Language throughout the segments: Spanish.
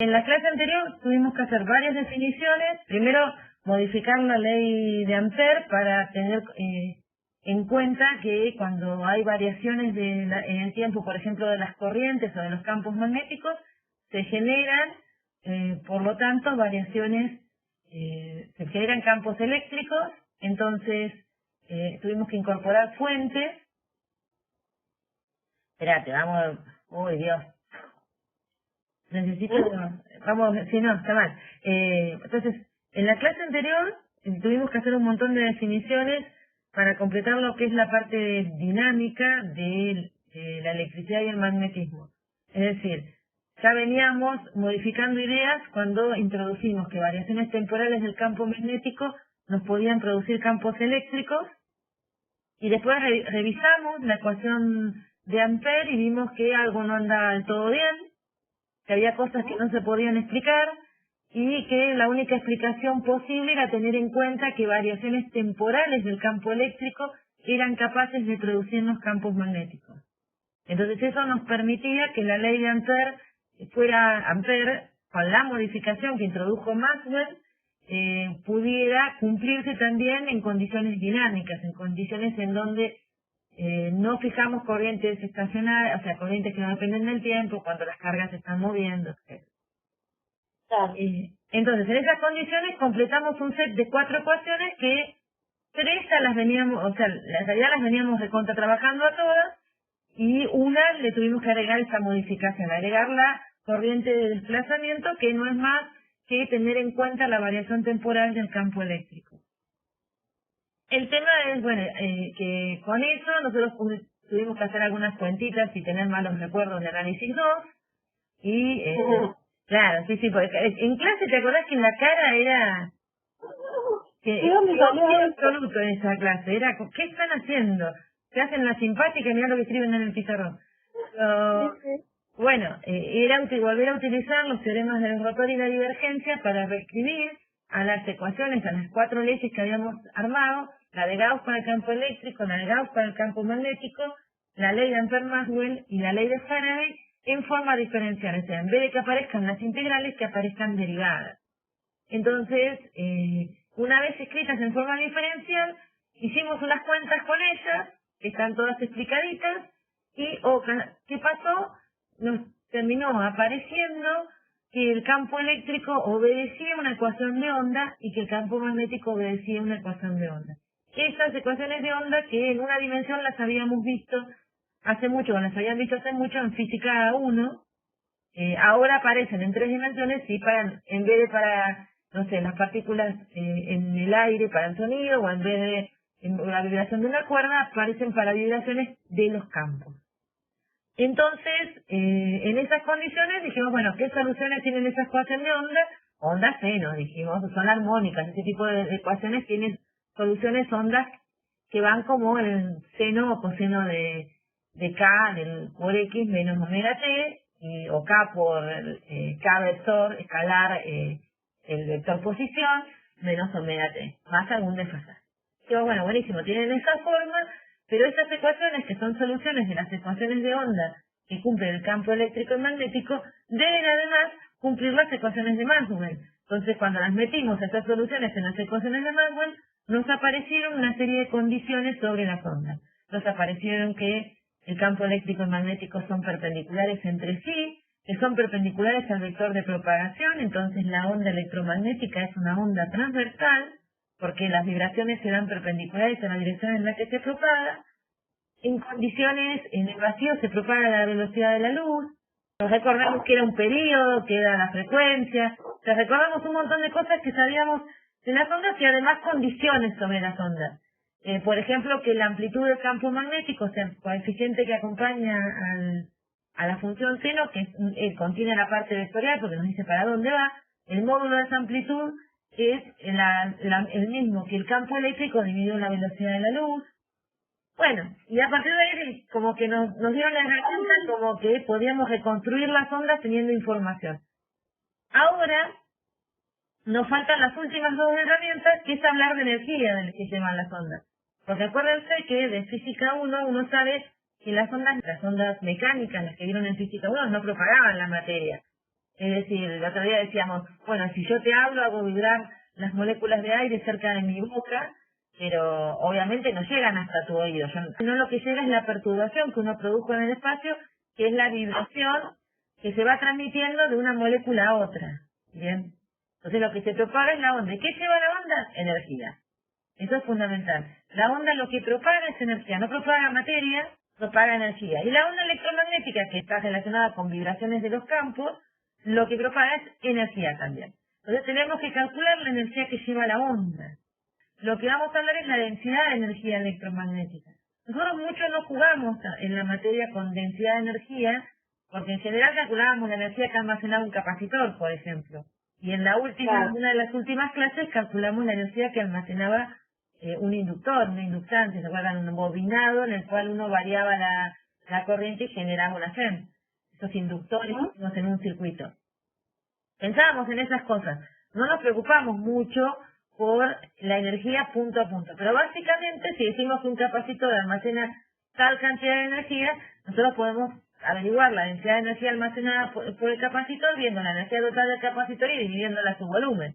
En la clase anterior tuvimos que hacer varias definiciones. Primero, modificar la ley de Ampère para tener en cuenta que cuando hay variaciones en el tiempo, por ejemplo, de las corrientes o de los campos magnéticos, se generan, por lo tanto, variaciones, se generan campos eléctricos. Entonces, tuvimos que incorporar fuentes. Espérate, vamos, uy Dios. Necesito, vamos, si no, está mal. Entonces, en la clase anterior tuvimos que hacer un montón de definiciones para completar lo que es la parte dinámica de la electricidad y el magnetismo. Es decir, ya veníamos modificando ideas cuando introducimos que variaciones temporales del campo magnético nos podían producir campos eléctricos, y después revisamos la ecuación de Ampère y vimos que algo no andaba del todo bien, que había cosas que no se podían explicar y que la única explicación posible era tener en cuenta que variaciones temporales del campo eléctrico eran capaces de producirnos campos magnéticos. Entonces eso nos permitía que la ley de Ampère fuera Ampère, con la modificación que introdujo Maxwell, pudiera cumplirse también en condiciones dinámicas, en condiciones en donde no fijamos corrientes estacionarias, o sea, corrientes que no dependen del tiempo, cuando las cargas se están moviendo, etc. Claro. Entonces, en esas condiciones completamos un set de 4 ecuaciones que 3 ya las veníamos, o sea, en realidad las veníamos recontra trabajando a todas, y una le tuvimos que agregar esa modificación, agregar la corriente de desplazamiento, que no es más que tener en cuenta la variación temporal del campo eléctrico. El tema es, bueno, que con eso nosotros tuvimos que hacer algunas cuentitas y tener malos recuerdos de análisis 2. Y, claro, sí, porque en clase te acordás que en la cara era... ¿De dónde salió era esto? absoluto en esa clase, era, ¿qué están haciendo? Se hacen la simpática y mirá lo que escriben en el pizarrón. Bueno, era volver a utilizar los teoremas del rotor y la divergencia para reescribir a las ecuaciones, a las 4 leyes que habíamos armado, la de Gauss para el campo eléctrico, la de Gauss para el campo magnético, la ley de Ampère-Maxwell y la ley de Faraday, en forma diferencial, o sea, en vez de que aparezcan las integrales, que aparezcan derivadas. Entonces, una vez escritas en forma diferencial, hicimos unas cuentas con ellas, que están todas explicaditas, y ¿qué pasó? Nos terminó apareciendo que el campo eléctrico obedecía una ecuación de onda y que el campo magnético obedecía una ecuación de onda. Esas ecuaciones de onda que en una dimensión las habíamos visto hace mucho, o las habían visto hace mucho en física 1, ahora aparecen en 3 dimensiones y en vez de para, no sé, las partículas en el aire para el sonido, o en vez de la vibración de una cuerda, aparecen para vibraciones de los campos. Entonces, en esas condiciones dijimos, bueno, ¿qué soluciones tienen esa ecuación de onda? Ondas seno, dijimos, son armónicas. Ese tipo de ecuaciones tienen soluciones ondas que van como el seno o coseno de K por X menos omega T, o K por K vector escalar el vector posición menos omega T, más algún desfasaje. Dijimos, bueno, buenísimo, tienen esa forma. Pero estas ecuaciones, que son soluciones de las ecuaciones de onda que cumplen el campo eléctrico y magnético, deben además cumplir las ecuaciones de Maxwell. Entonces, cuando las metimos a estas soluciones en las ecuaciones de Maxwell, nos aparecieron una serie de condiciones sobre las ondas. Nos aparecieron que el campo eléctrico y magnético son perpendiculares entre sí, que son perpendiculares al vector de propagación, entonces la onda electromagnética es una onda transversal, porque las vibraciones se dan perpendiculares a la dirección en la que se propaga. En condiciones, en el vacío se propaga a la velocidad de la luz. Nos recordamos que era un periodo, que era la frecuencia. Recordamos un montón de cosas que sabíamos de las ondas y además condiciones sobre las ondas. Por ejemplo, que la amplitud del campo magnético, o sea, el coeficiente que acompaña a la función seno, que contiene la parte vectorial porque nos dice para dónde va, el módulo de esa amplitud es el mismo que el campo eléctrico dividido en la velocidad de la luz. Bueno, y a partir de ahí como que nos dieron la herramienta como que podíamos reconstruir las ondas teniendo información. Ahora nos faltan las últimas 2 herramientas, que es hablar de energía del que llevan las ondas. Porque acuérdense que de física 1 uno sabe que las ondas mecánicas, las que vieron en física 1, no propagaban la materia. Es decir, el otro día decíamos, bueno, si yo te hablo, hago vibrar las moléculas de aire cerca de mi boca, pero obviamente no llegan hasta tu oído. Sino lo que llega es la perturbación que uno produjo en el espacio, que es la vibración que se va transmitiendo de una molécula a otra. Bien. Entonces lo que se propaga es la onda. ¿Y qué lleva la onda? Energía. Eso es fundamental. La onda lo que propaga es energía, no propaga materia, propaga energía. Y la onda electromagnética, que está relacionada con vibraciones de los campos, lo que propaga es energía también. Entonces tenemos que calcular la energía que lleva la onda. Lo que vamos a hablar es la densidad de energía electromagnética. Nosotros mucho no jugamos en la materia con densidad de energía, porque en general calculábamos la energía que almacenaba un capacitor, por ejemplo. Y en la última, una de las últimas clases calculamos la energía que almacenaba un inductor, un inductante, ¿se acuerdan? Un bobinado en el cual uno variaba la corriente y generaba una FEM. Esos inductores que hicimos en un circuito. Pensábamos en esas cosas. No nos preocupamos mucho por la energía punto a punto. Pero básicamente, si decimos que un capacitor almacena tal cantidad de energía, nosotros podemos averiguar la densidad de energía almacenada por el capacitor viendo la energía total del capacitor y dividiéndola a su volumen,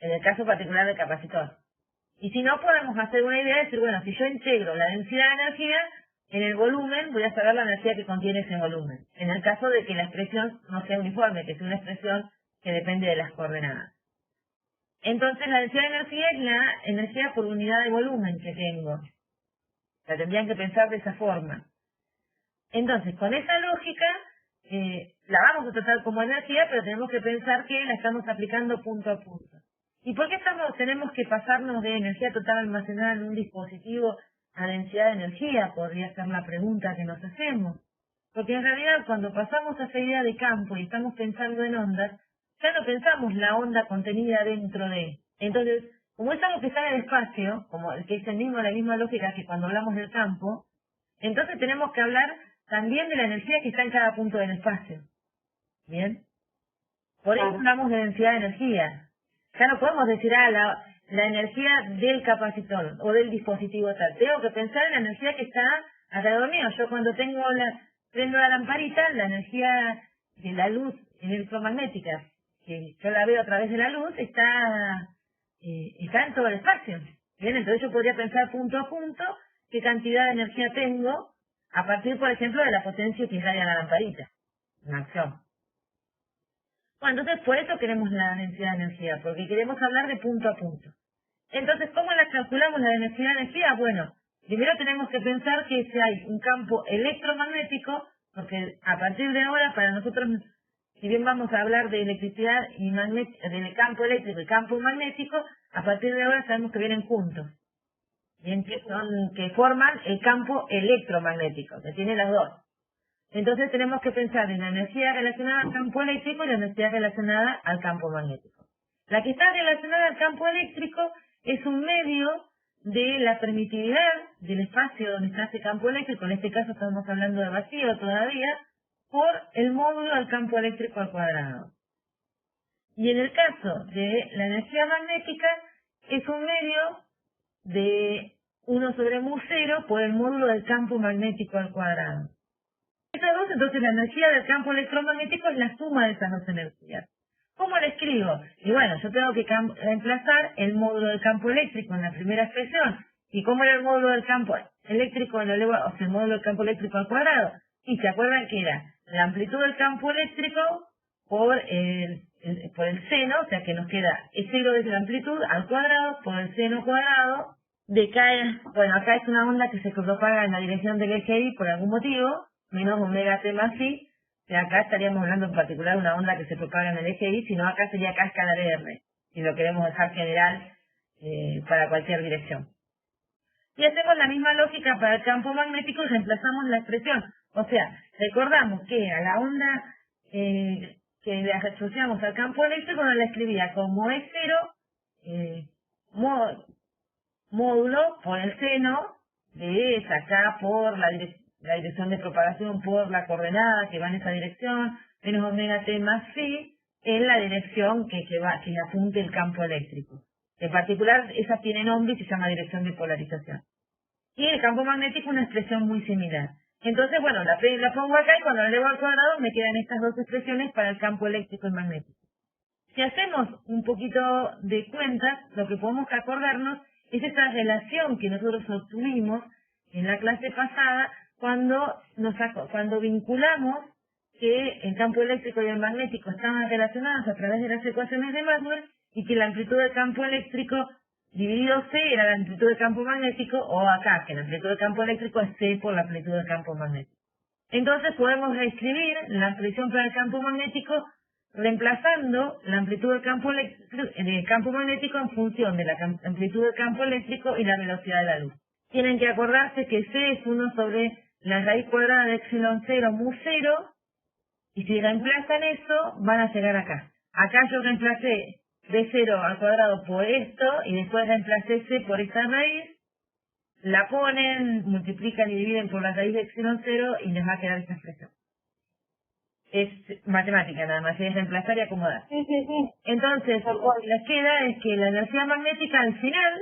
en el caso particular del capacitor. Y si no, podemos hacer una idea de decir, bueno, si yo integro la densidad de energía en el volumen, voy a saber la energía que contiene ese volumen, en el caso de que la expresión no sea uniforme, que sea una expresión que depende de las coordenadas. Entonces, la densidad de energía es la energía por unidad de volumen que tengo. La tendrían que pensar de esa forma. Entonces, con esa lógica, la vamos a tratar como energía, pero tenemos que pensar que la estamos aplicando punto a punto. ¿Y por qué tenemos que pasarnos de energía total almacenada en un dispositivo a densidad de energía? Podría ser la pregunta que nos hacemos. Porque en realidad, cuando pasamos a esa idea de campo y estamos pensando en ondas, ya no pensamos la onda contenida dentro de. Entonces, como es algo que está en el espacio, como el que es la misma lógica que cuando hablamos del campo, entonces tenemos que hablar también de la energía que está en cada punto del espacio. ¿Bien? Por eso hablamos de densidad de energía. Ya no podemos decir, la energía del capacitor o del dispositivo tal. Tengo que pensar en la energía que está alrededor mío. Yo cuando prendo la lamparita, la energía de la luz electromagnética, que yo la veo a través de la luz, está en todo el espacio. Bien, entonces yo podría pensar punto a punto qué cantidad de energía tengo a partir, por ejemplo, de la potencia que irradia la lamparita en acción. Bueno, entonces por eso queremos la densidad de energía, porque queremos hablar de punto a punto. Entonces, ¿cómo la calculamos la densidad de energía? Bueno, primero tenemos que pensar que si hay un campo electromagnético, porque a partir de ahora, para nosotros, si bien vamos a hablar de electricidad y del campo eléctrico y campo magnético, a partir de ahora sabemos que vienen juntos. Bien, que forman el campo electromagnético, que tiene las dos. Entonces tenemos que pensar en la energía relacionada al campo eléctrico y la energía relacionada al campo magnético. La que está relacionada al campo eléctrico es un medio de la permitividad del espacio donde está ese campo eléctrico, en este caso estamos hablando de vacío todavía, por el módulo del campo eléctrico al cuadrado. Y en el caso de la energía magnética es un medio de 1 sobre mu0 por el módulo del campo magnético al cuadrado. Esas dos, entonces la energía del campo electromagnético es la suma de esas dos energías. ¿Cómo la escribo? Y bueno, yo tengo que reemplazar el módulo del campo eléctrico en la primera expresión. ¿Y cómo era el módulo del campo eléctrico el módulo del campo eléctrico al cuadrado? Y se acuerdan que era la amplitud del campo eléctrico por el seno, o sea que nos queda E0 desde la amplitud al cuadrado por el seno cuadrado de bueno, acá es una onda que se propaga en la dirección del eje Y por algún motivo, menos omega t más i, que acá estaríamos hablando en particular de una onda que se propaga en el eje Y, sino acá sería K escalar R, si lo queremos dejar general para cualquier dirección. Y hacemos la misma lógica para el campo magnético y reemplazamos la expresión. O sea, recordamos que a la onda que le asociamos al campo eléctrico nos la escribía como E0 módulo por el seno de esa K por la dirección de propagación por la coordenada que va en esa dirección, menos omega t más phi, en la dirección que apunte el campo eléctrico. En particular, esa tiene nombre y se llama dirección de polarización. Y el campo magnético una expresión muy similar. Entonces, bueno, la pongo acá y cuando la elevo al cuadrado me quedan estas dos expresiones para el campo eléctrico y magnético. Si hacemos un poquito de cuentas, lo que podemos acordarnos es esta relación que nosotros obtuvimos en la clase pasada cuando vinculamos que el campo eléctrico y el magnético estaban relacionados a través de las ecuaciones de Maxwell y que la amplitud del campo eléctrico dividido C era la amplitud del campo magnético, o acá, que la amplitud del campo eléctrico es C por la amplitud del campo magnético. Entonces podemos reescribir la expresión para el campo magnético reemplazando la amplitud del campo magnético en función de la amplitud del campo eléctrico y la velocidad de la luz. Tienen que acordarse que C es 1 sobre la raíz cuadrada de epsilon 0 mu 0, y si reemplazan eso, van a llegar acá. Acá yo reemplacé B0 al cuadrado por esto, y después reemplacé C por esta raíz, la ponen, multiplican y dividen por la raíz de epsilon 0 y les va a quedar esta expresión. Es matemática nada más, es reemplazar y acomodar. Sí, sí, sí. Entonces, lo que les queda es que la energía magnética al final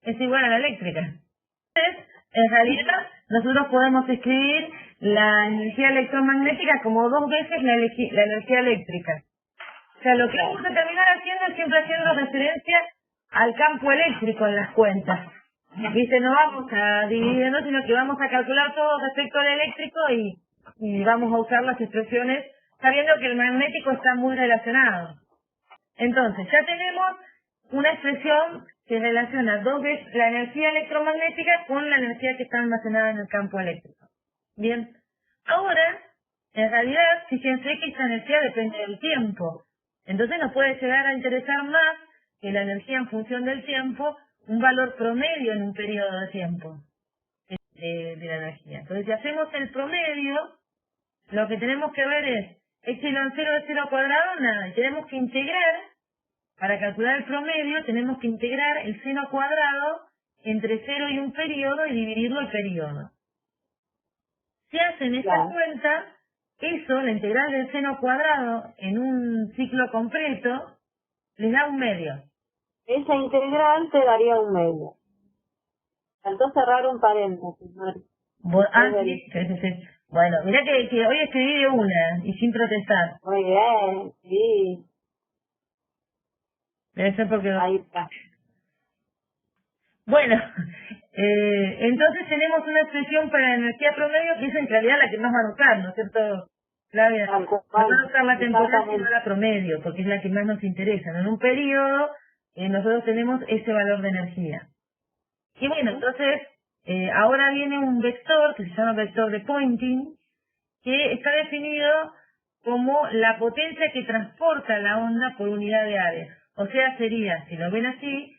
es igual a la eléctrica. Entonces, en realidad, nosotros podemos escribir la energía electromagnética como 2 veces la energía eléctrica. O sea, lo que vamos a terminar haciendo es siempre haciendo referencia al campo eléctrico en las cuentas. ¿Viste? No vamos a dividirnos, sino que vamos a calcular todo respecto al eléctrico y vamos a usar las expresiones sabiendo que el magnético está muy relacionado. Entonces, ya tenemos una expresión que relaciona 2 veces la energía electromagnética con la energía que está almacenada en el campo eléctrico. Bien, ahora, en realidad, fíjense que esta energía depende del tiempo. Entonces nos puede llegar a interesar más que la energía en función del tiempo, un valor promedio en un periodo de tiempo de la energía. Entonces, si hacemos el promedio, lo que tenemos que ver es epsilon 0 de 0 cuadrado, nada, y tenemos que integrar, para calcular el promedio, tenemos que integrar el seno cuadrado entre 0 y un periodo y dividirlo el periodo. Si hacen esta cuenta, eso, la integral del seno cuadrado en un ciclo completo, les da un medio. Esa integral te daría un medio. Faltó cerrar un paréntesis, Mari. Sí. Bueno, mirá que hoy escribí de una y sin protestar. Muy bien, sí. Debe ser porque... Ahí está. Bueno, entonces tenemos una expresión para la energía promedio que es en realidad la que más van a usar, ¿no es cierto, Flavia? No van a usar la temporal sino la promedio, porque es la que más nos interesa. En un periodo nosotros tenemos ese valor de energía. Y bueno, entonces ahora viene un vector que se llama vector de Poynting, que está definido como la potencia que transporta la onda por unidad de área. O sea, sería, si lo ven así,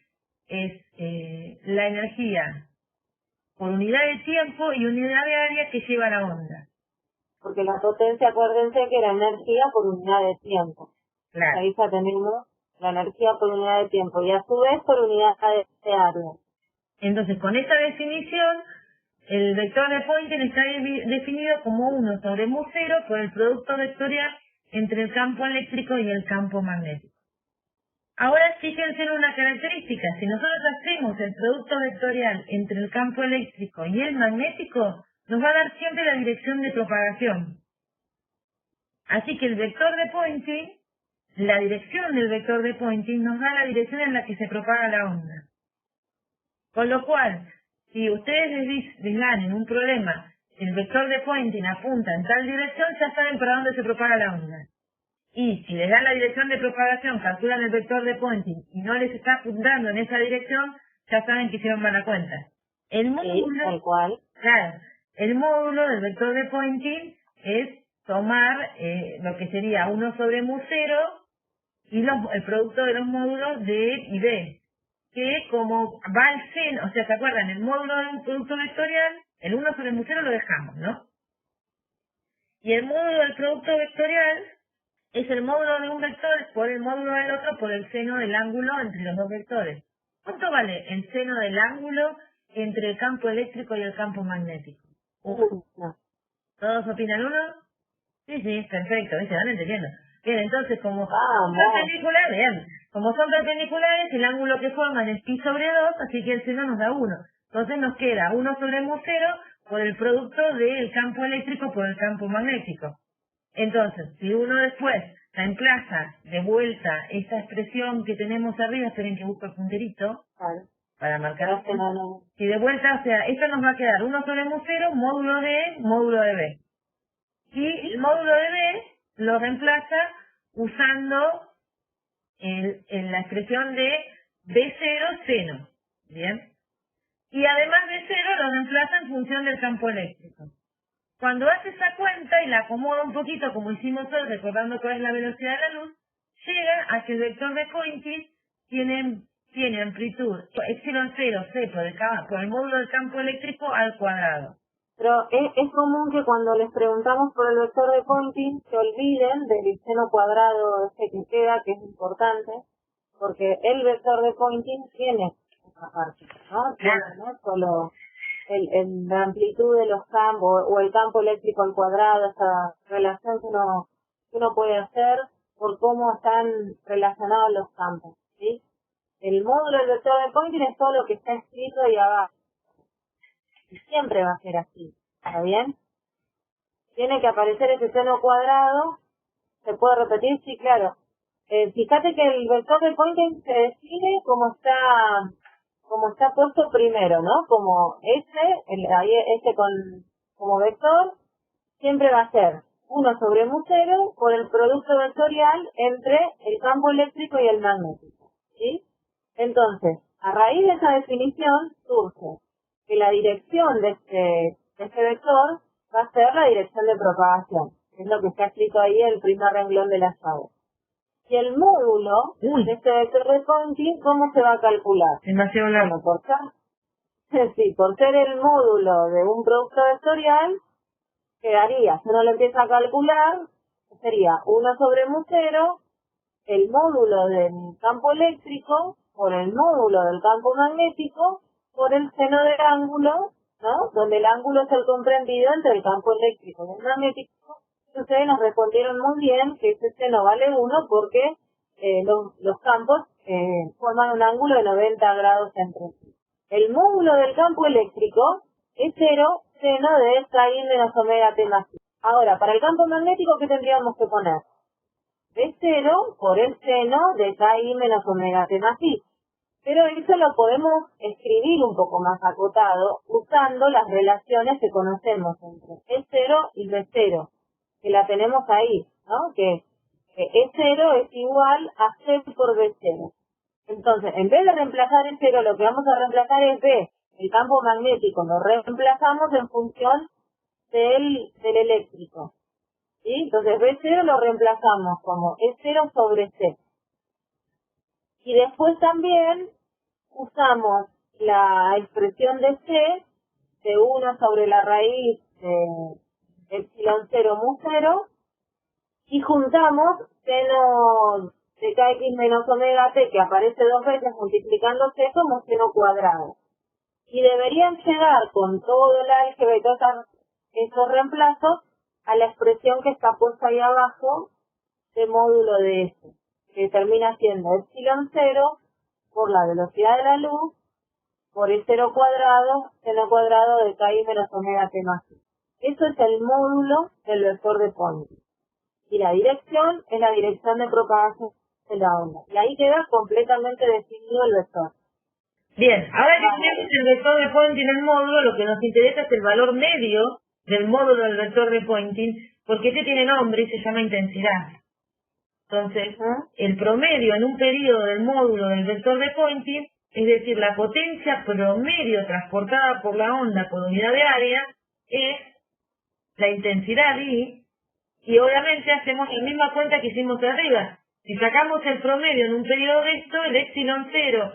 es la energía por unidad de tiempo y unidad de área que lleva la onda. Porque la potencia, acuérdense que era energía por unidad de tiempo. Claro. Ahí ya tenemos la energía por unidad de tiempo y a su vez por unidad de área. Entonces, con esta definición, el vector de Poynting está definido como 1 sobre mu 0 por el producto vectorial entre el campo eléctrico y el campo magnético. Ahora fíjense en una característica, si nosotros hacemos el producto vectorial entre el campo eléctrico y el magnético, nos va a dar siempre la dirección de propagación. Así que el vector de Poynting, la dirección del vector de Poynting nos da la dirección en la que se propaga la onda. Con lo cual, si ustedes les dan en un problema, el vector de Poynting apunta en tal dirección, ya saben para dónde se propaga la onda. Y si les dan la dirección de propagación, calculan el vector de Poynting y no les está apuntando en esa dirección, ya saben que hicieron mala cuenta. El módulo, tal cual. Claro, el módulo del vector de Poynting es tomar lo que sería 1 sobre mu 0 y el producto de los módulos de E y B, que como va al seno, o sea, ¿se acuerdan? El módulo de un producto vectorial, el 1 sobre mu 0 lo dejamos, ¿no? Y el módulo del producto vectorial es el módulo de un vector por el módulo del otro por el seno del ángulo entre los dos vectores. ¿Cuánto vale el seno del ángulo entre el campo eléctrico y el campo magnético? No. ¿Todos opinan 1? Sí, perfecto, ¿viste? Van entendiendo. Bien, entonces como son perpendiculares, bien, como son perpendiculares, el ángulo que forman es pi sobre 2, así que el seno nos da 1. Entonces nos queda 1 sobre mu 0 por el producto del campo eléctrico por el campo magnético. Entonces, si uno después reemplaza de vuelta esta expresión que tenemos arriba, esperen que busque el punterito, Claro. para marcar No, que no. y de vuelta, o sea, esto nos va a quedar 1 sobre mu0, módulo de E, módulo de B. Y el módulo de B lo reemplaza usando en la expresión de B0 seno. ¿Bien? Y además de 0 lo reemplaza en función del campo eléctrico. Cuando hace esa cuenta y la acomoda un poquito como hicimos hoy, recordando cuál es la velocidad de la luz, llega a que el vector de Poynting tiene amplitud epsilon 0 c por el módulo del campo eléctrico al cuadrado. Pero es común que cuando les preguntamos por el vector de Poynting se olviden del seno cuadrado ese que queda, que es importante, porque el vector de Poynting tiene esa parte, ¿no? Claro. No es solo la amplitud de los campos o el campo eléctrico al cuadrado, esa relación que uno puede hacer por cómo están relacionados los campos, ¿sí? El módulo del vector de Poynting es todo lo que está escrito ahí abajo. Y siempre va a ser así, ¿está bien? Tiene que aparecer ese seno cuadrado. ¿Se puede repetir? Sí, claro. Fíjate que el vector de Poynting se define como está puesto primero, ¿no? Como como vector, siempre va a ser 1 sobre mu0 por el producto vectorial entre el campo eléctrico y el magnético, ¿sí? Entonces, a raíz de esa definición surge que la dirección de este vector va a ser la dirección de propagación, que es lo que está escrito ahí en el primer renglón de la llave. Y el módulo de este vector de Poynting, ¿cómo se va a calcular? Demasiado largo. Bueno, por ser el módulo de un producto vectorial, quedaría, si uno lo empieza a calcular, sería 1 sobre mu0, el módulo del campo eléctrico por el módulo del campo magnético por el seno del ángulo, ¿no? Donde el ángulo es el comprendido entre el campo eléctrico y el magnético. Ustedes nos respondieron muy bien que ese seno vale 1 porque los campos forman un ángulo de 90 grados entre sí. El módulo del campo eléctrico es 0, seno de KI menos omega t más i. Ahora, para el campo magnético, ¿qué tendríamos que poner? B0 por el seno de KI menos omega t más i. Pero eso lo podemos escribir un poco más acotado usando las relaciones que conocemos entre E0 y B0, que la tenemos ahí, ¿no? Que E0 es igual a C por B0. Entonces, en vez de reemplazar E0, lo que vamos a reemplazar es B. El campo magnético lo reemplazamos en función del eléctrico, ¿sí? Entonces, B0 lo reemplazamos como E0 sobre C. Y después también usamos la expresión de C, de 1 sobre la raíz de epsilon 0 mu0, y juntamos seno de kx menos omega t, que aparece 2 veces multiplicando C, como seno cuadrado. Y deberían llegar con todo el álgebra y todos esos reemplazos a la expresión que está puesta ahí abajo de módulo de S, que termina siendo epsilon 0 por la velocidad de la luz por el seno cuadrado de KI menos omega t más i. Eso es el módulo del vector de Poynting. Y la dirección es la dirección de propagación de la onda. Y ahí queda completamente definido el vector. Bien, ahora que tenemos el vector de Poynting en el módulo, lo que nos interesa es el valor medio del módulo del vector de Poynting, porque este tiene nombre y se llama intensidad. Entonces, el promedio en un periodo del módulo del vector de Poynting, es decir, la potencia promedio transportada por la onda por unidad de área, es la intensidad I, y obviamente hacemos la misma cuenta que hicimos arriba. Si sacamos el promedio en un periodo de esto, el epsilon 0,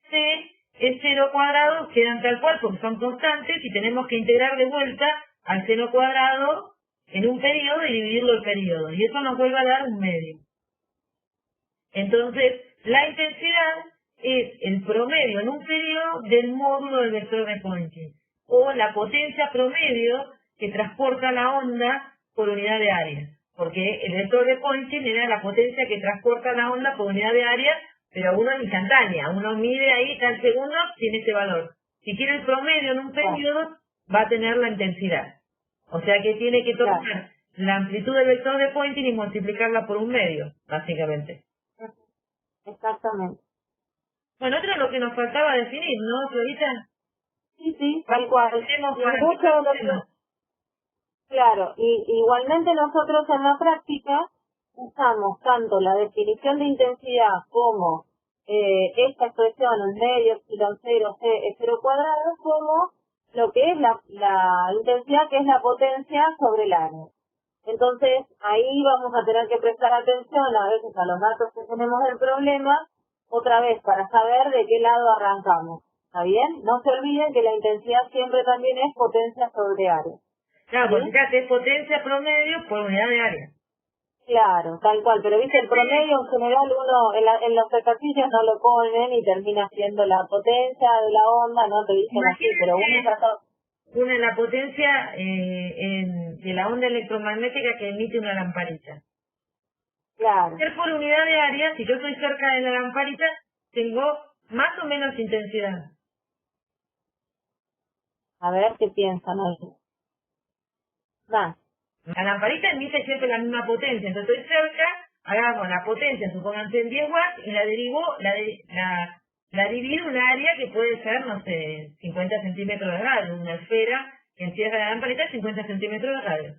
C, es 0 cuadrado, quedan tal cual porque son constantes y tenemos que integrar de vuelta al seno cuadrado en un periodo y dividirlo el periodo. Y eso nos vuelve a dar un medio. Entonces, la intensidad es el promedio en un periodo del módulo del vector de Poynting, o la potencia promedio que transporta la onda por unidad de área, porque el vector de Poynting era la potencia que transporta la onda por unidad de área, pero uno es instantánea, uno mide ahí cada segundo, tiene ese valor. Si quiere el promedio en un periodo, va a tener la intensidad. O sea que tiene que tomar la amplitud del vector de Poynting y multiplicarla por un medio, básicamente. Exactamente. Bueno, otro es lo que nos faltaba definir, ¿no, Florita? Sí, tal cual. Claro, y igualmente nosotros en la práctica usamos tanto la definición de intensidad como esta expresión, el medio, epsilon 0, c, 0 cuadrado, como lo que es la intensidad, que es la potencia sobre el área. Entonces, ahí vamos a tener que prestar atención a veces a los datos que tenemos del problema, otra vez para saber de qué lado arrancamos. ¿Está bien? No se olviden que la intensidad siempre también es potencia sobre área. Claro, porque fíjate, es potencia promedio por unidad de área. Claro, tal cual, pero viste, el promedio en general uno en los ejercicios no lo ponen y termina siendo la potencia de la onda, no te dicen así, pero uno trató. Una es la potencia de la onda electromagnética que emite una lamparita. Claro. Ser por unidad de área, si yo estoy cerca de la lamparita, tengo más o menos intensidad. A ver qué piensan hoy. Más. La lamparita emite siempre la misma potencia, entonces estoy cerca, hagamos la potencia, supónganse en 10 watts, y la divido en un área que puede ser, no sé, 50 centímetros de radio, una esfera que encierra la lamparita 50 centímetros de radio.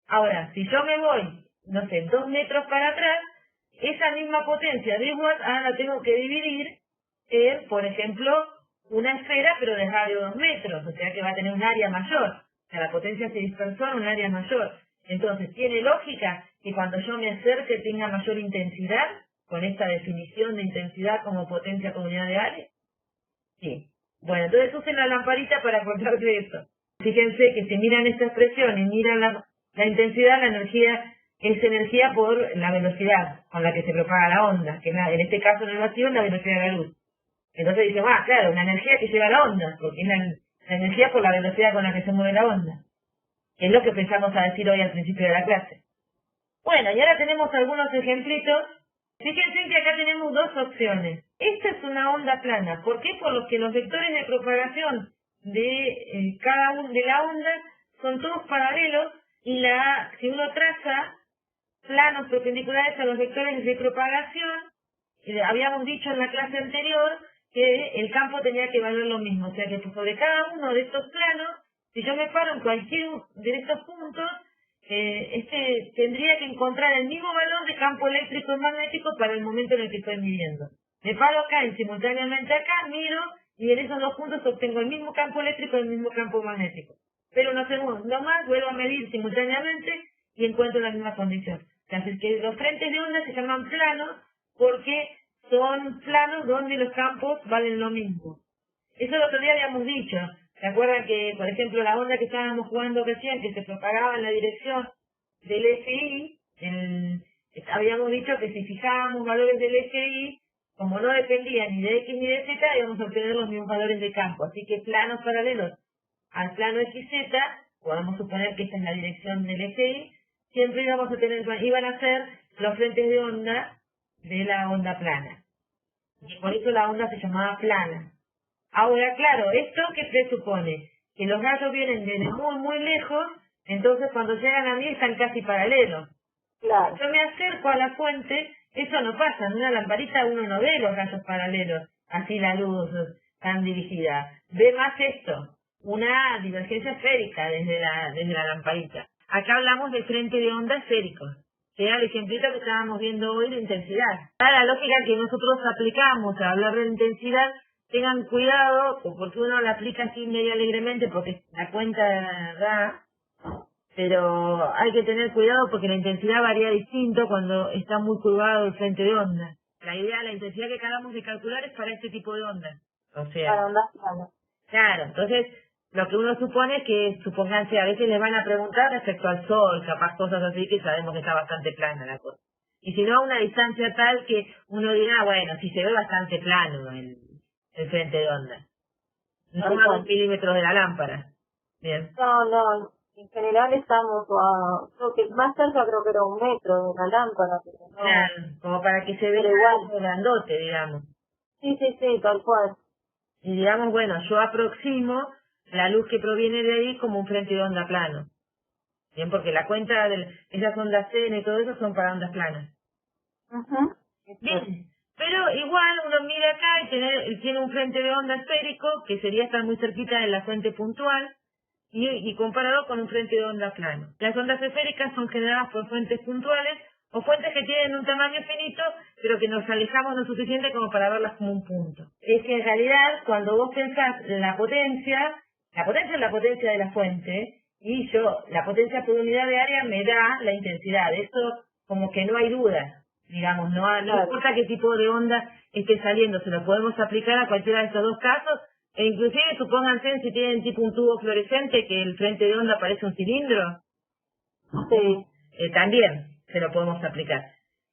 Ahora, si yo me voy, no sé, 2 metros para atrás, esa misma potencia de watts ahora la tengo que dividir en, por ejemplo, una esfera pero de radio 2 metros, o sea que va a tener un área mayor. O sea, la potencia se dispersó en un área mayor. Entonces, ¿tiene lógica que cuando yo me acerque tenga mayor intensidad? Con esta definición de intensidad como potencia por unidad de área. Sí. Bueno, entonces usen la lamparita para acordarse de eso. Fíjense que si miran esta expresión y miran la intensidad, la energía es energía por la velocidad con la que se propaga la onda, que en este caso en el vacío es la velocidad de la luz. Entonces dicen, claro, una energía que lleva la onda, porque es la energía por la velocidad con la que se mueve la onda. Es lo que pensamos a decir hoy al principio de la clase. Bueno, y ahora tenemos algunos ejemplitos. Fíjense que acá tenemos dos opciones. Esta es una onda plana. ¿Por qué? Por lo que los vectores de propagación de cada uno de la onda son todos paralelos y si uno traza planos perpendiculares a los vectores de propagación, habíamos dicho en la clase anterior que el campo tenía que valer lo mismo. O sea que sobre cada uno de estos planos, si yo me paro en cualquier de estos puntos, tendría que encontrar el mismo valor de campo eléctrico y magnético para el momento en el que estoy midiendo. Me paro acá y simultáneamente acá, miro, y en esos dos puntos obtengo el mismo campo eléctrico y el mismo campo magnético. Pero no segundo más, vuelvo a medir simultáneamente y encuentro la misma condición. O sea, es que los frentes de onda se llaman planos porque son planos donde los campos valen lo mismo. Eso el otro día habíamos dicho. ¿Se acuerdan que, por ejemplo, la onda que estábamos jugando recién, que se propagaba en la dirección del FI, habíamos dicho que si fijábamos valores del FI, como no dependían ni de X ni de Z, íbamos a obtener los mismos valores de campo. Así que planos paralelos al plano XZ, podemos suponer que esta es la dirección del FI, siempre iban a ser los frentes de onda de la onda plana. Y por eso la onda se llamaba plana. Ahora, claro, ¿esto qué presupone? Que los rayos vienen desde muy, muy lejos, entonces cuando llegan a mí están casi paralelos. Claro. Yo me acerco a la fuente, eso no pasa, en una lamparita uno no ve los rayos paralelos, así la luz tan dirigida. Ve más esto, una divergencia esférica desde la lamparita. Acá hablamos de frente de onda esférico, que era el ejemplito que estábamos viendo hoy de intensidad. La lógica que nosotros aplicamos a hablar de intensidad, tengan cuidado, porque uno la aplica así medio alegremente porque la cuenta da, pero hay que tener cuidado porque la intensidad varía distinto cuando está muy curvado el frente de onda. La intensidad que acabamos de calcular es para este tipo de onda. O sea, para ondas planas. Claro, entonces lo que uno supone es que, supónganse, a veces les van a preguntar respecto al Sol, capaz cosas así que sabemos que está bastante plana la cosa. Y si no a una distancia tal que uno dirá, bueno, si se ve bastante plano el frente de onda. No a 2 milímetros de la lámpara. Bien. No, en general estamos más cerca creo que era 1 metro de la lámpara. Pero no. Claro, como para que se vea igual grandote, digamos. Sí, tal cual. Y digamos, bueno, yo aproximo la luz que proviene de ahí como un frente de onda plano. Bien, porque la cuenta de esas ondas N y todo eso son para ondas planas. Bien, pero igual uno mira acá y tiene un frente de onda esférico que sería estar muy cerquita de la fuente puntual y comparado con un frente de onda plano. Las ondas esféricas son generadas por fuentes puntuales o fuentes que tienen un tamaño finito pero que nos alejamos lo suficiente como para verlas como un punto. Es que en realidad cuando vos pensás la potencia es la potencia de la fuente y la potencia por unidad de área me da la intensidad. Eso como que no hay duda. Digamos, no importa qué tipo de onda esté saliendo, se lo podemos aplicar a cualquiera de estos dos casos, e inclusive supónganse si tienen tipo un tubo fluorescente que el frente de onda parece un cilindro, sí, también se lo podemos aplicar.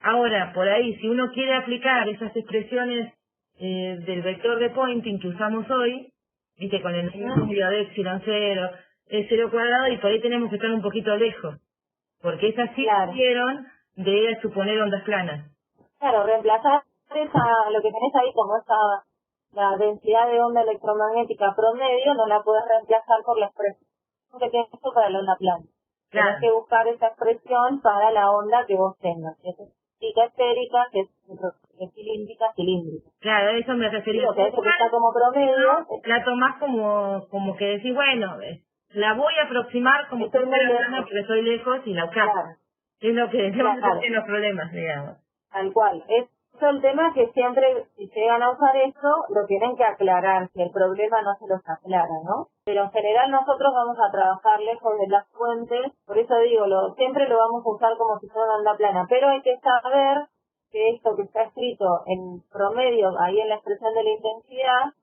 Ahora, por ahí, si uno quiere aplicar esas expresiones del vector de Poynting que usamos hoy, viste, con el número de epsilon 0, el 0 cuadrado, y por ahí tenemos que estar un poquito lejos, porque esas sí hicieron de suponer ondas planas. Claro, reemplazar lo que tenés ahí como la densidad de onda electromagnética promedio, no la puedes reemplazar por la expresión que tienes para la onda plana. Claro. Tienes que buscar esa expresión para la onda que vos tengas, que es esférica, que es cilíndrica. Claro, eso me refería. Que eso que está como promedio. La tomás como que decís, bueno, la voy a aproximar como que plana porque estoy lejos y la usás. Claro. Es lo que tenemos que los problemas, digamos. Tal cual. Es el tema que siempre, si llegan a usar esto, lo tienen que aclarar, si el problema no se los aclara, ¿no? Pero en general nosotros vamos a trabajar lejos de las fuentes, por eso digo, siempre lo vamos a usar como si fuera una onda plana, pero hay que saber que esto que está escrito en promedio, ahí en la expresión de la intensidad,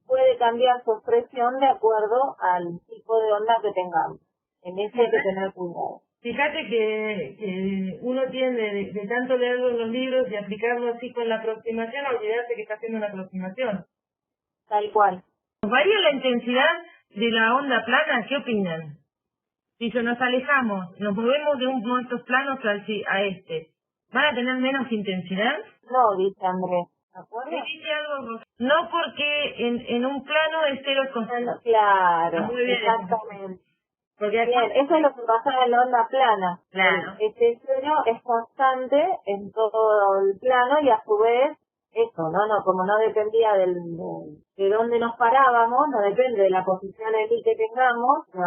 puede cambiar su expresión de acuerdo al tipo de onda que tengamos. En eso hay que tener cuidado. Fíjate que uno tiende de tanto leerlo en los libros y aplicarlo así con la aproximación, a olvidarse que está haciendo una aproximación. Tal cual. ¿Varía la intensidad de la onda plana? ¿Qué opinan? Si nos alejamos, nos movemos de uno de estos planos a este, ¿van a tener menos intensidad? No, dice Andrés. ¿De acuerdo? Dice algo, no porque en un plano el cero es constante. Claro, muy bien, exactamente. Porque aquí, bien, eso es lo que pasa en la onda plana. Claro. Este cero es constante en todo el plano y a su vez, como no dependía de dónde nos parábamos, no depende de la posición en que tengamos, de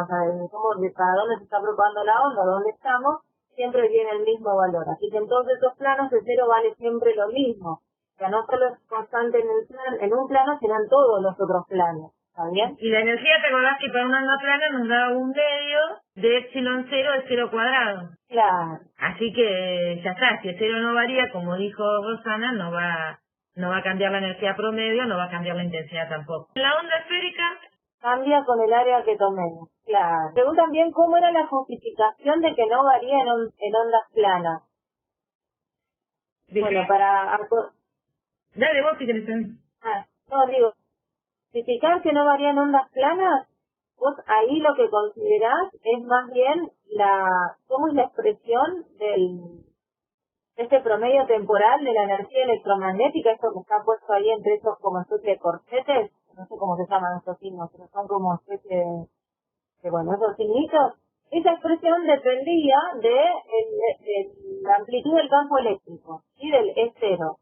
para dónde se está propagando la onda, dónde estamos, siempre tiene el mismo valor. Así que en todos esos planos el cero vale siempre lo mismo. O sea, no solo es constante en un plano, sino en todos los otros planos. ¿Está bien? Y la energía, ¿te acordás que para una onda plana nos da un medio de epsilon 0 de 0 cuadrado? Claro. Así que ya está, si el cero no varía, como dijo Rosana, no va a cambiar la energía promedio, no va a cambiar la intensidad tampoco. La onda esférica cambia con el área que tomemos. Claro. Preguntan bien cómo era la justificación de que no varía en ondas planas. Bueno, Dale vos si querés. digo, justificar que no varía en ondas planas, vos ahí lo que considerás es más bien cómo es la expresión de este promedio temporal de la energía electromagnética, esto que está puesto ahí entre esos como especie de corchetes, no sé cómo se llaman estos signos, pero son como especie de esos signitos. Esa expresión dependía de la amplitud del campo eléctrico, ¿sí? Del E0.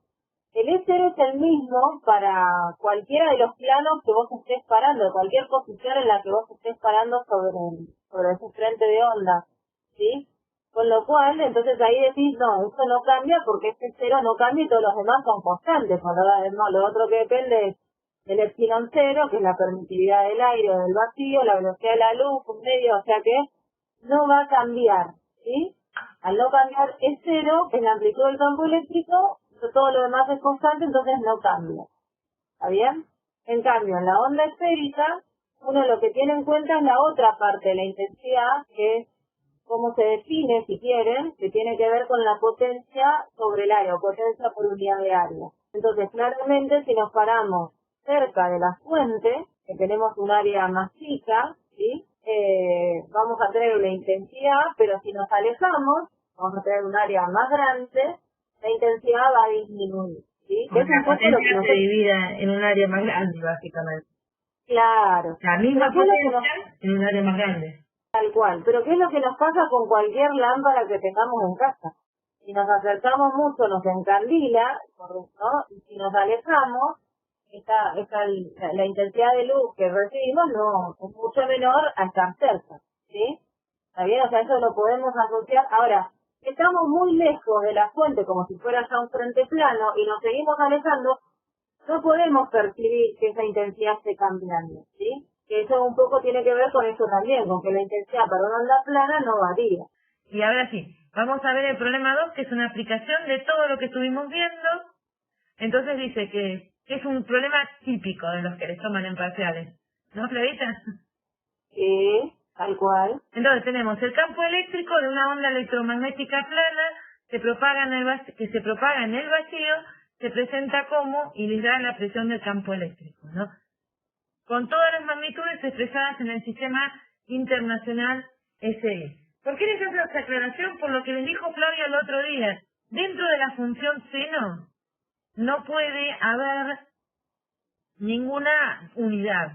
El E0 es el mismo para cualquiera de los planos que vos estés parando, cualquier posición en la que vos estés parando sobre ese frente de onda, ¿sí? Con lo cual, entonces ahí decís, no, esto no cambia porque este cero no cambia y todos los demás son constantes. Lo otro que depende es del epsilon 0, que es la permitividad del aire o del vacío, la velocidad de la luz, un medio, o sea que no va a cambiar, ¿sí? Al no cambiar es cero, que es la amplitud del campo eléctrico, todo lo demás es constante, entonces no cambia. ¿Está bien? En cambio, en la onda esférica, uno lo que tiene en cuenta es la otra parte de la intensidad, que es cómo se define, si quieren, que tiene que ver con la potencia sobre el área, o potencia por unidad de área. Entonces, claramente, si nos paramos cerca de la fuente, que tenemos un área más chica, ¿sí? Vamos a tener una intensidad, pero si nos alejamos, vamos a tener un área más grande, la intensidad va a disminuir, ¿sí? La potencia se divide en un área más grande, básicamente. Claro. La misma Pero ¿qué es lo que nos- potencia en un área más grande. Tal cual. Pero ¿qué es lo que nos pasa con cualquier lámpara que tengamos en casa? Si nos acercamos mucho nos encandila, ¿no? Y si nos alejamos, la intensidad de luz que recibimos no es mucho menor a estar cerca, ¿sí? ¿Está bien? O sea, eso lo podemos asociar. Ahora, estamos muy lejos de la fuente, como si fuera ya un frente plano, y nos seguimos alejando, no podemos percibir que esa intensidad esté cambiando, ¿sí? Que eso un poco tiene que ver con eso también, con que la intensidad para una onda plana no varía. Y ahora sí, vamos a ver el problema 2, que es una aplicación de todo lo que estuvimos viendo. Entonces dice que es un problema típico de los que les toman en parciales. ¿No, Flavita? Sí, tal cual. Entonces tenemos el campo eléctrico de una onda electromagnética plana que se propaga en el vacío, se presenta como y les da la presión del campo eléctrico, ¿no? Con todas las magnitudes expresadas en el sistema internacional SI. ¿Por qué les hago esta aclaración? Por lo que les dijo Flavia el otro día. Dentro de la función seno no puede haber ninguna unidad.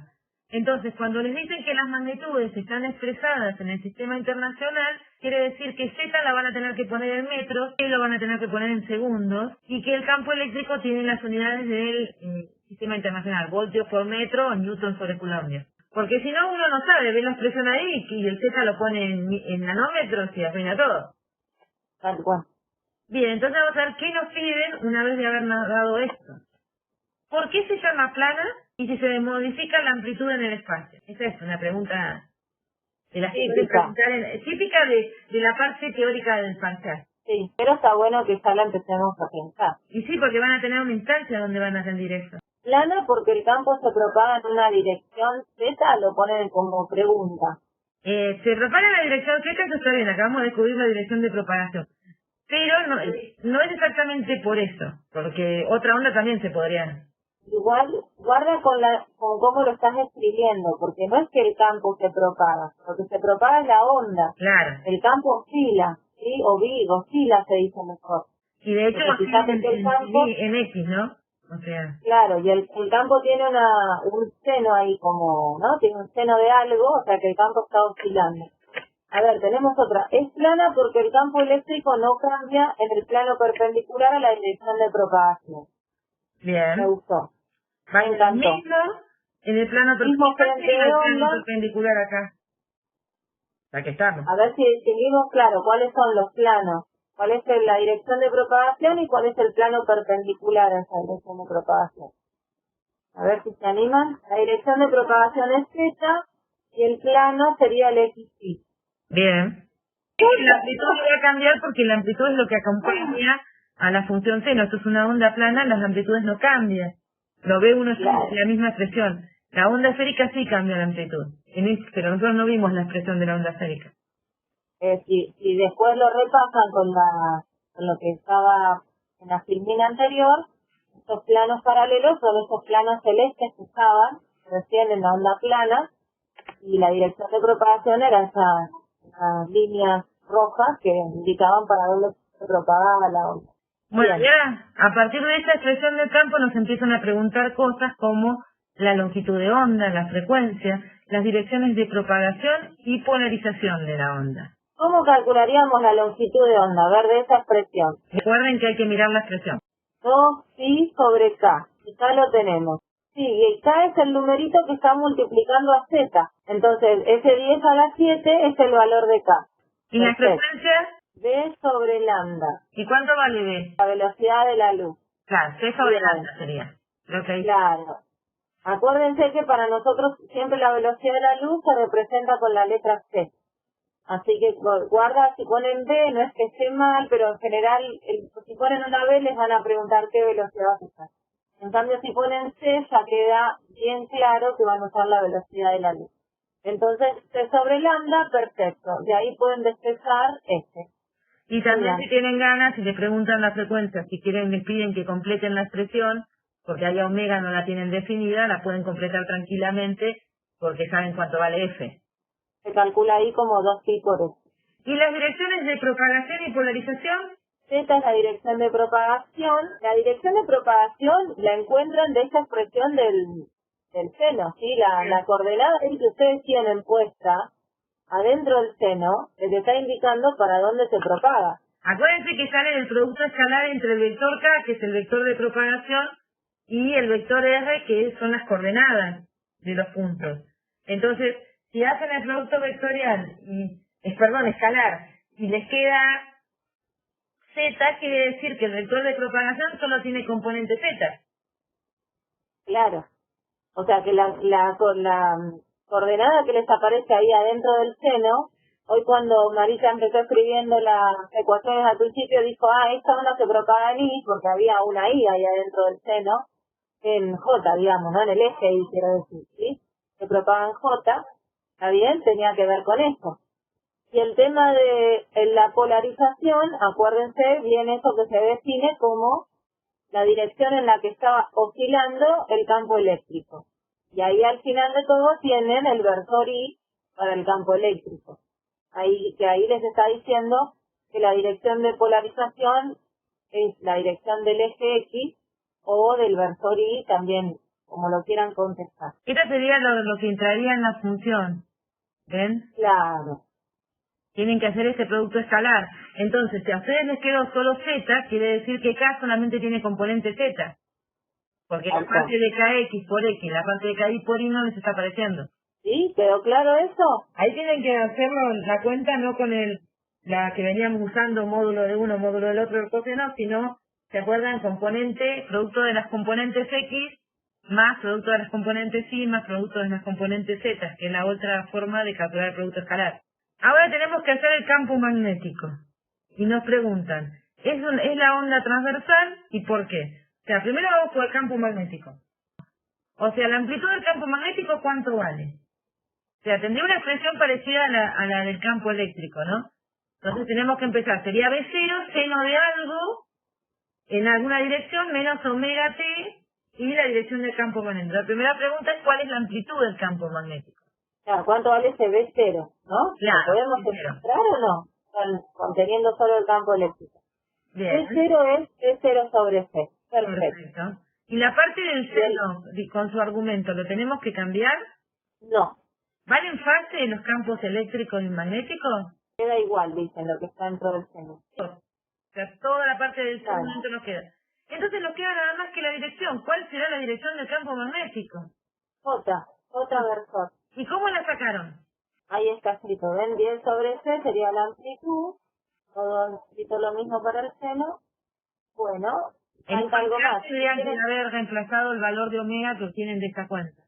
Entonces, cuando les dicen que las magnitudes están expresadas en el sistema internacional, quiere decir que Z la van a tener que poner en metros, Y lo van a tener que poner en segundos, y que el campo eléctrico tiene las unidades del sistema internacional, voltios por metro o newton sobre coulomb. Porque si no, uno no sabe, ve la expresión ahí y el Z lo pone en nanómetros y arruina todo. Tal cual. Bien, entonces vamos a ver qué nos piden una vez de habernos dado esto. ¿Por qué se llama plana y si se modifica la amplitud en el espacio? Esa es una pregunta de las que suelen preguntar típica de la parte teórica del parcial. Sí, pero está bueno que ya la empecemos a pensar. Y sí, porque van a tener una instancia donde van a rendir eso. Plana porque el campo se propaga en una dirección Z, lo ponen como pregunta. Se propaga en la dirección Z, eso está bien, acabamos de descubrir la dirección de propagación. Pero no es exactamente por eso, porque otra onda también se podría. Igual, guarda con cómo lo estás escribiendo, porque no es que el campo se propaga, lo que se propaga es la onda. Claro. El campo oscila, ¿sí? Oscila se dice mejor. Y de hecho Porque fíjate que el campo, en X, ¿no? O sea. claro, y el campo tiene un seno ahí como, ¿no? Tiene un seno de algo, o sea que el campo está oscilando. A ver, tenemos otra. Es plana porque el campo eléctrico no cambia en el plano perpendicular a la dirección de propagación. Bien. Me gustó. Va Me encantó. mismo en el plano Mismo frente de plano onda. perpendicular acá. Aquí estamos. A ver si distinguimos, claro, cuáles son los planos. ¿Cuál es la dirección de propagación y cuál es el plano perpendicular a esa dirección de propagación? A ver si se animan. La dirección de propagación es Z y el plano sería el XY. Bien. La amplitud no va a cambiar porque la amplitud es lo que acompaña a la función seno. Esto es una onda plana, las amplitudes no cambian. Lo ve uno Claro. en la misma expresión. La onda esférica sí cambia la amplitud. Pero nosotros no vimos la expresión de la onda esférica. Si después lo repasan con lo que estaba en la filmina anterior, estos planos paralelos son esos planos celestes que usaban recién en la onda plana y la dirección de propagación era esas líneas rojas que indicaban para dónde se propagaba la onda. Bueno, Bien. ya a partir de esta expresión del campo nos empiezan a preguntar cosas como la longitud de onda, la frecuencia, las direcciones de propagación y polarización de la onda. ¿Cómo calcularíamos la longitud de onda? A ver, de esa expresión. Recuerden que hay que mirar la expresión. 2pi sobre k. Y K lo tenemos. Sí, y K es el numerito que está multiplicando a Z. Entonces, ese 10 a la 7 es el valor de K. ¿Y la Perfecto. frecuencia? V sobre lambda. ¿Y cuánto vale B? La velocidad de la luz. Claro, C sobre Bien. lambda sería. Lo que dice. Claro. Acuérdense que para nosotros siempre la velocidad de la luz se representa con la letra C. Así que guarda, si ponen B, no es que esté mal, pero en general, si ponen una B les van a preguntar qué velocidad vas a usar. En cambio, si ponen C, ya queda bien claro que van a usar la velocidad de la luz. Entonces, C sobre lambda, perfecto. De ahí pueden despezar este. Y también Bien. si tienen ganas, si les preguntan la frecuencia, si quieren, les piden que completen la expresión, porque ahí a omega no la tienen definida, la pueden completar tranquilamente porque saben cuánto vale F. Se calcula ahí como 2pi por S. ¿Y las direcciones de propagación y polarización? Z es la dirección de propagación. La dirección de propagación la encuentran de esta expresión del seno, ¿sí? La coordenada que ustedes tienen puesta adentro del seno les está indicando para dónde se propaga. Acuérdense que sale el producto escalar entre el vector K, que es el vector de propagación, y el vector R, que son las coordenadas de los puntos. Entonces, si hacen el producto vectorial, escalar, y les queda Z, quiere decir que el vector de propagación solo tiene componente Z. Claro. O sea que la coordenada que les aparece ahí adentro del seno, hoy cuando Marisa empezó escribiendo las ecuaciones al principio dijo, esta onda se propaga en I, porque había una I ahí adentro del seno, en J, digamos, ¿no? En el eje I, quiero decir, ¿sí? Se propaga en J, ¿está bien? Tenía que ver con eso. Y el tema de la polarización, acuérdense bien eso que se define como la dirección en la que estaba oscilando el campo eléctrico. Y ahí al final de todo tienen el versor I para el campo eléctrico. Ahí les está diciendo que la dirección de polarización es la dirección del eje X o del versor I también, como lo quieran contestar. Esto sería lo que entraría en la función. ¿Ven? Claro. Tienen que hacer ese producto escalar. Entonces, si a ustedes les quedó solo Z, quiere decir que K solamente tiene componente Z. Porque la parte de KX por X, la parte de KY por Y no les está apareciendo. ¿Sí? ¿Quedó claro eso? Ahí tienen que hacerlo la cuenta no con la que veníamos usando, módulo de uno, módulo del otro, coseno, sino, ¿se acuerdan? Componente, producto de las componentes X, más producto de las componentes Y, más producto de las componentes Z, que es la otra forma de calcular el producto escalar. Ahora tenemos que hacer el campo magnético. Y nos preguntan, ¿es la onda transversal y por qué? O sea, primero vamos por el campo magnético. O sea, la amplitud del campo magnético, ¿cuánto vale? O sea, tendría una expresión parecida a la del campo eléctrico, ¿no? Entonces tenemos que empezar. Sería B0, seno de algo, en alguna dirección, menos omega t, y la dirección del campo magnético. La primera pregunta es, ¿cuál es la amplitud del campo magnético? Claro, ¿cuánto vale ese B0, no? Claro, ¿Lo podemos encontrar o no? Conteniendo solo el campo eléctrico. Bien. B0 es B0 sobre C. Perfecto. ¿Y la parte del seno, con su argumento, lo tenemos que cambiar? No. ¿Van en fase los campos eléctricos y magnéticos? Queda igual, dicen, lo que está dentro del seno. O sea, toda la parte del seno no nos queda. Entonces nos queda nada más que la dirección. ¿Cuál será la dirección del campo magnético? J versor. ¿Y cómo la sacaron? Ahí está escrito, ven, 10 sobre C sería la amplitud, todo escrito lo mismo para el seno. Bueno, falta algo más. Tendrían que haber reemplazado el valor de omega que obtienen de esta cuenta.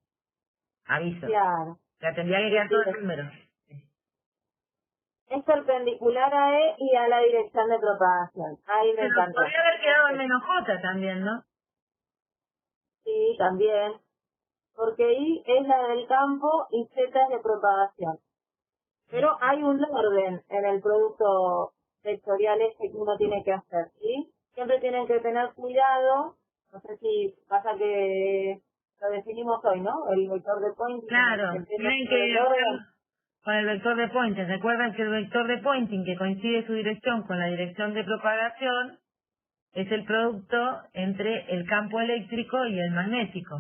Aviso. Claro. O sea, tendría que quedar todo el número. Es perpendicular a E y a la dirección de propagación. Ahí me encantó. Podría haber quedado en menos J también, ¿no? Sí, también. Porque I es la del campo y Z es de propagación. Pero hay un orden en el producto vectorial este que uno tiene que hacer, ¿sí? Siempre tienen que tener cuidado, no sé si pasa que lo definimos hoy, ¿no? El vector de Poynting. Claro, tienen que con el vector de Poynting. Recuerdan que el vector de Poynting, que coincide su dirección con la dirección de propagación, es el producto entre el campo eléctrico y el magnético.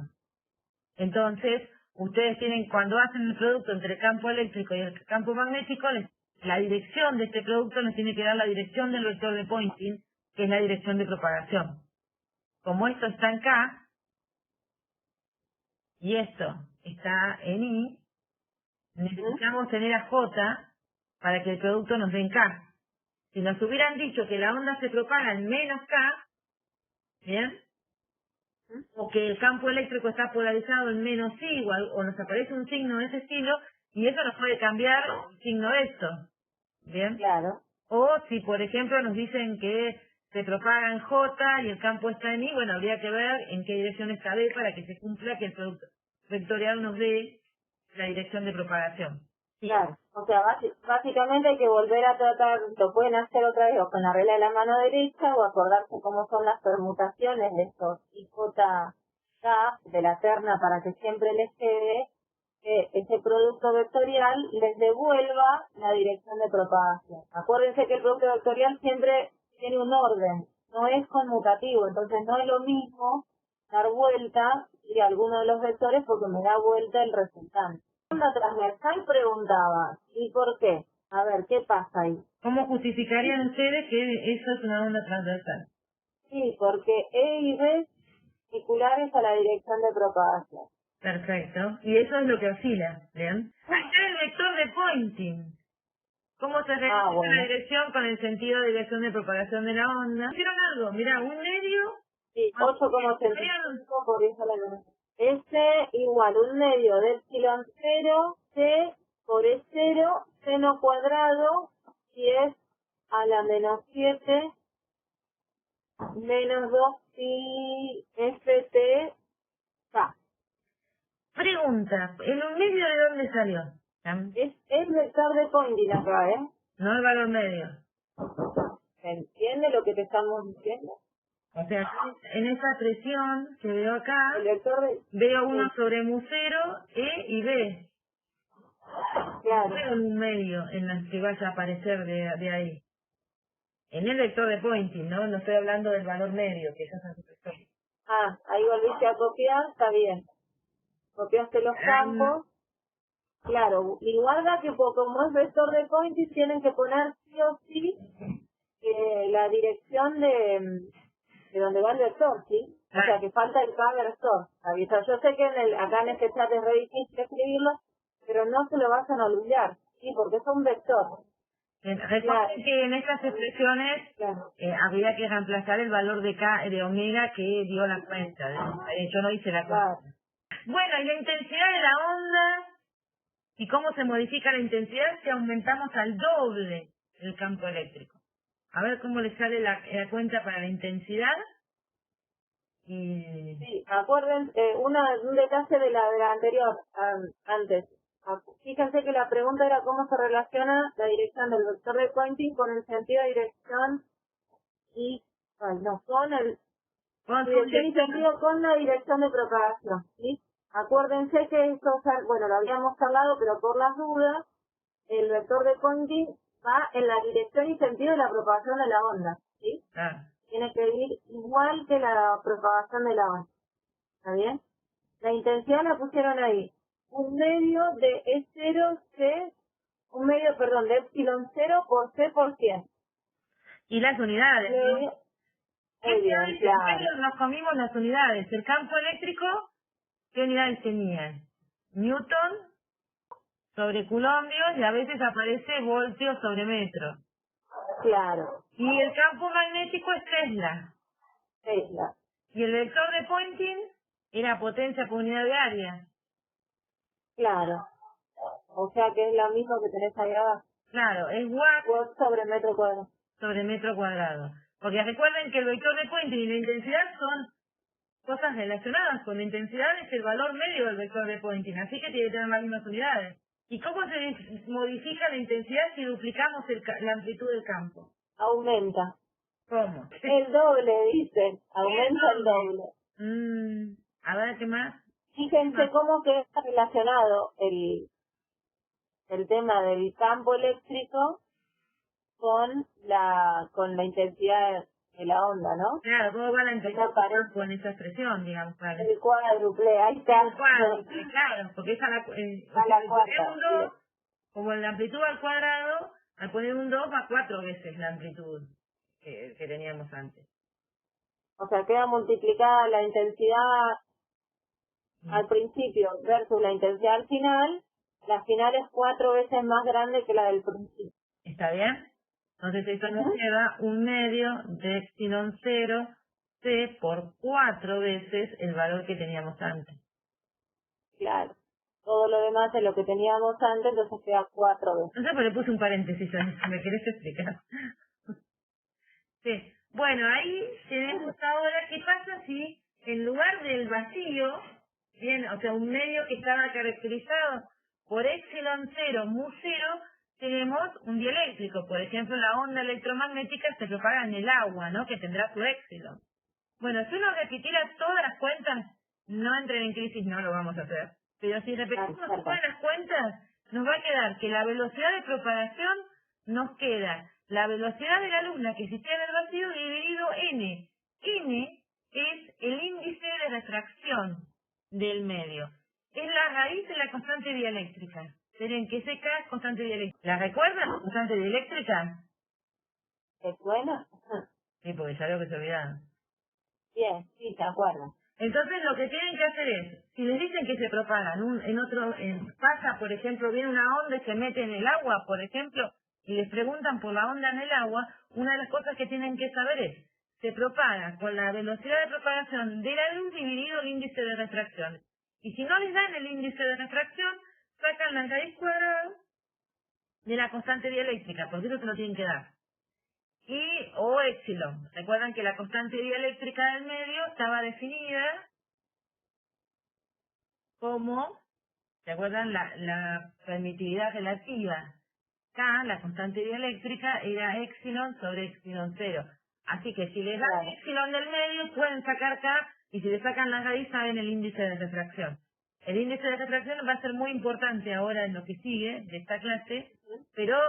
Entonces, ustedes tienen, cuando hacen el producto entre el campo eléctrico y el campo magnético, la dirección de este producto les tiene que dar la dirección del vector de Poynting, que es la dirección de propagación. Como esto está en K, y esto está en I, necesitamos tener a J para que el producto nos dé en K. Si nos hubieran dicho que la onda se propaga en menos K, ¿bien? O que el campo eléctrico está polarizado en menos I, o nos aparece un signo de ese estilo, y eso nos puede cambiar el signo de esto. ¿Bien? Claro. O si, por ejemplo, nos dicen que se propaga en J y el campo está en I, bueno, habría que ver en qué dirección está B para que se cumpla que el producto vectorial nos dé la dirección de propagación. Claro, o sea, básicamente hay que volver a tratar, lo pueden hacer otra vez o con la regla de la mano derecha o acordarse cómo son las permutaciones de estos IJK de la terna para que siempre les quede que ese producto vectorial les devuelva la dirección de propagación. Acuérdense que el producto vectorial siempre tiene un orden, no es conmutativo, entonces no es lo mismo dar vuelta y alguno de los vectores porque me da vuelta el resultante. Onda transversal preguntaba, ¿y por qué? A ver, ¿qué pasa ahí? ¿Cómo justificarían ustedes que eso es una onda transversal? Sí, porque E y B particulares a la dirección de propagación. Perfecto. Y eso es lo que oscila, ¿bien? Ahí está el vector de Poynting. ¿Cómo se relaciona bueno. la dirección con el sentido de dirección de propagación de la onda? ¿Hicieron algo? Mirá, un medio... Sí, 8,85 por eso la conozco. S igual un medio de epsilon 0, C por E0, seno cuadrado, si es a la menos 7, menos 2 pi ft K. Pregunta, ¿el un medio de dónde salió? Es el vector de Poynting acá, ¿eh? No el valor medio. ¿Se entiende lo que te estamos diciendo? O sea, en esa presión que veo acá, El vector de... veo 1 sobre mu 0, E y B. Claro. No veo un medio en la que vaya a aparecer de ahí. En el vector de Poynting, ¿no? No estoy hablando del valor medio, que ya es otro vector. Ah, ahí volviste a copiar, está bien. Copiaste los campos. Claro, y guarda que como es vector de Poynting tienen que poner sí o sí la dirección de donde va el vector, ¿sí? O sea, que falta el K-vector. Avisa. Yo sé que acá en este chat es re difícil escribirlo, pero no se lo vayan a olvidar, ¿sí? Porque es un vector. Recuerden que en estas expresiones habría que reemplazar el valor de K, de omega que dio la cuenta. Yo no hice la cuenta. Bueno, y la intensidad de la onda, y cómo se modifica la intensidad si aumentamos al doble el campo eléctrico. A ver cómo le sale la cuenta para la intensidad. Sí, acuérdense, un detalle de la anterior, antes. Fíjense que la pregunta era cómo se relaciona la dirección del vector de Poynting con el sentido de dirección y, con el dirección y sentido con la dirección de propagación, ¿sí? Acuérdense que esto, bueno, lo habíamos hablado, pero por las dudas, el vector de Poynting va en la dirección y sentido de la propagación de la onda, ¿sí? Tiene que ir igual que la propagación de la onda. ¿Está bien? La intensidad la pusieron ahí. Un medio de E0 C, de epsilon 0 por C por 100. Y las unidades, ¿no? Muy bien, claro. Nos comimos las unidades. El campo eléctrico, ¿qué unidades tenían? Newton sobre culombios y a veces aparece voltios sobre metro. Claro. Y el campo magnético es Tesla. Tesla. Y el vector de Poynting era potencia por unidad de área. Claro. O sea que es lo mismo que tenés ahí abajo. Claro, es watt sobre metro cuadrado. Sobre metro cuadrado. Porque recuerden que el vector de Poynting y la intensidad son cosas relacionadas. Con la intensidad es el valor medio del vector de Poynting, así que tiene que tener las mismas unidades. ¿Y cómo se modifica la intensidad si duplicamos la amplitud del campo? Aumenta. ¿Cómo? El doble, dicen. Aumenta el doble. A ver, ¿qué más? Fíjense cómo queda relacionado el tema del campo eléctrico con la intensidad de la onda, ¿no? Claro, ¿cómo va la intensidad con esa expresión, digamos? Claro. El cuádruple, ahí está. El cuádruple, claro, porque es a la cuarta. Un 2, como la amplitud al cuadrado, al poner un 2 va 4 veces la amplitud que teníamos antes. O sea, queda multiplicada la intensidad al principio versus la intensidad al final. La final es 4 veces más grande que la del principio. ¿Está bien? Entonces esto nos queda un medio de epsilon 0 C por 4 veces el valor que teníamos antes. Claro. Todo lo demás es lo que teníamos antes, entonces queda 4 veces. No sé, pero le puse un paréntesis ahí, si me querés explicar. Sí. Bueno, ahí tenemos ahora qué pasa si en lugar del vacío, bien, o sea, un medio que estaba caracterizado por epsilon 0, mu 0, tenemos un dieléctrico. Por ejemplo, la onda electromagnética se propaga en el agua, ¿no? Que tendrá su epsilon. Bueno, si uno repitiera todas las cuentas, no entren en crisis, no lo vamos a hacer. Pero si repetimos todas las cuentas, nos va a quedar que la velocidad de propagación nos queda la velocidad de la luz, la que existía en el vacío, dividido n. N es el índice de refracción. del medio. Es la raíz de la constante dieléctrica. Miren que CK es constante dieléctrica. ¿La recuerdan? ¿Constante dieléctrica? ¿Te suena? Sí, porque ya veo que se olvidaron. Bien, sí, te acuerdo. Entonces lo que tienen que hacer es, si les dicen que se propagan pasa, por ejemplo, viene una onda y se mete en el agua, por ejemplo, y les preguntan por la onda en el agua, una de las cosas que tienen que saber es, se propaga con la velocidad de propagación de la luz dividido el índice de refracción. Y si no les dan el índice de refracción, sacan la raíz cuadrada de la constante dieléctrica, porque eso se lo tienen que dar. O épsilon. Recuerdan que la constante dieléctrica del medio estaba definida como, ¿se acuerdan? La permitividad relativa. K, la constante dieléctrica, era épsilon sobre épsilon cero. Así que si les dan épsilon del medio, pueden sacar K, y si le sacan la raíz, saben el índice de refracción. El índice de refracción va a ser muy importante ahora en lo que sigue de esta clase, pero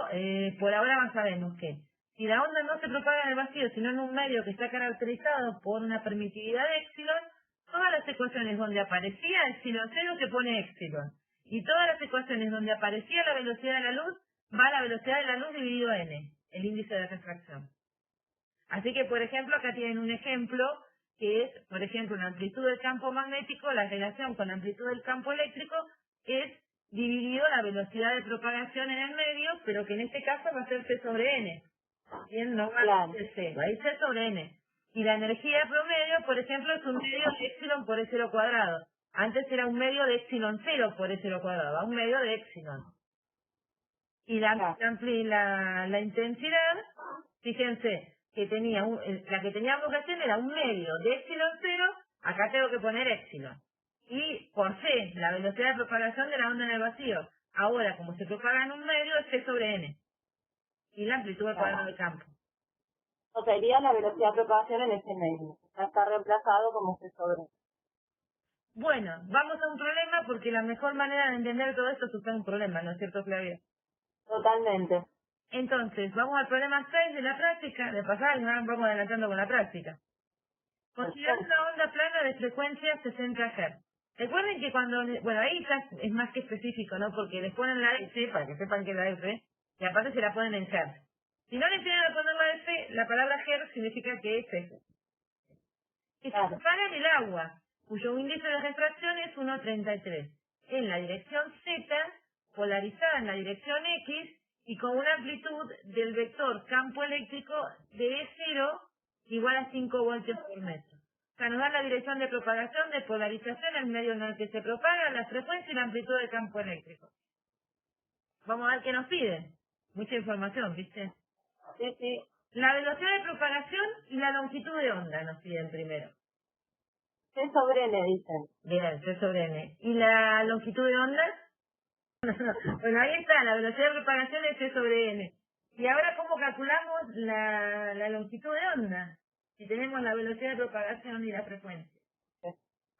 por ahora sabemos que si la onda no se propaga en el vacío, sino en un medio que está caracterizado por una permitividad de épsilon, todas las ecuaciones donde aparecía épsilon cero se pone épsilon. Y todas las ecuaciones donde aparecía la velocidad de la luz, va a la velocidad de la luz dividido n, el índice de refracción. Así que, por ejemplo, acá tienen un ejemplo que es, por ejemplo, la amplitud del campo magnético, la relación con la amplitud del campo eléctrico, es dividido la velocidad de propagación en el medio, pero que en este caso va a ser C sobre N. Bien, no va a ser C, va a ir C sobre N. Y la energía promedio, por ejemplo, es un medio de épsilon por E0 cuadrado. Antes era un medio de épsilon 0 por E0 cuadrado, va un medio de épsilon. Y la intensidad, fíjense, que tenía la que teníamos que hacer era un medio de épsilon 0, acá tengo que poner épsilon. Y por C, la velocidad de propagación de la onda en el vacío. Ahora, como se propaga en un medio, es C sobre N. Y la amplitud del cuadrado del campo. O sería la velocidad de propagación en ese medio. Ya está reemplazado como C sobre. Bueno, vamos a un problema porque la mejor manera de entender todo esto es usar un problema, ¿no es cierto, Flavia? Totalmente. Entonces, vamos al problema 6 de la práctica. De pasar, vamos adelantando con la práctica. Considerar una onda plana de frecuencia 60 Hz. Recuerden que bueno, ahí ya es más que específico, ¿no? Porque les ponen la F, para que sepan que es la F, y aparte se la ponen en Hz. Si no les tienen a poner la F, la palabra Hz significa que es F. Que se propaga en el agua, cuyo índice de refracción es 1,33, en la dirección Z, polarizada en la dirección X, y con una amplitud del vector campo eléctrico de E0 igual a 5 voltios por metro. O sea, nos da la dirección de propagación, de polarización, el medio en el que se propaga, la frecuencia y la amplitud del campo eléctrico. Vamos a ver qué nos piden. Mucha información, ¿viste? Sí, sí. La velocidad de propagación y la longitud de onda nos piden primero. C sobre N, dicen. Bien, C sobre N. ¿Y la longitud de onda? Bueno, ahí está, la velocidad de propagación es C sobre N. Y ahora, ¿cómo calculamos la longitud de onda? Si tenemos la velocidad de propagación y la frecuencia.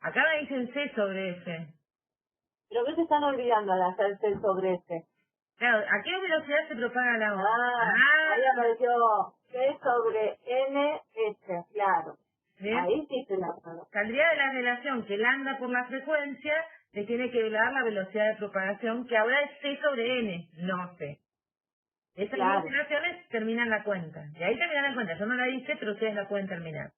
Acá me dicen C sobre F. ¿Pero qué se están olvidando al hacer C sobre S? Claro, ¿a qué velocidad se propaga la onda? Ahí apareció C sobre N, S, claro. ¿Bien? Ahí sí se la acuerdo. Saldría de la relación que lambda por la frecuencia le tiene que dar la velocidad de propagación, que ahora es C sobre N, no C. Esas dos relaciones terminan la cuenta. Y ahí terminan la cuenta. Yo no la hice, pero ustedes la pueden terminar.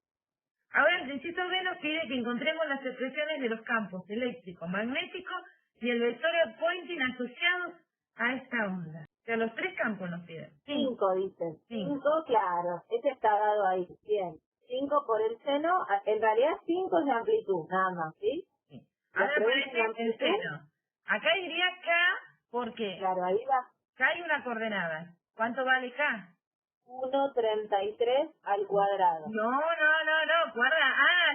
Ahora el inciso B nos pide que encontremos las expresiones de los campos eléctrico, magnético y el vector Poynting asociados a esta onda. O sea, los tres campos nos piden. 5, dicen. 5, 5. claro. Ese está dado ahí. Bien. 5 por el seno. En realidad 5 es de amplitud, nada más, ¿sí? Sí. Ahora aparece el amplitud. seno. Acá iría K porque Claro, ahí va. K hay una coordenada. ¿Cuánto vale K? 1,33 al cuadrado. No, guarda.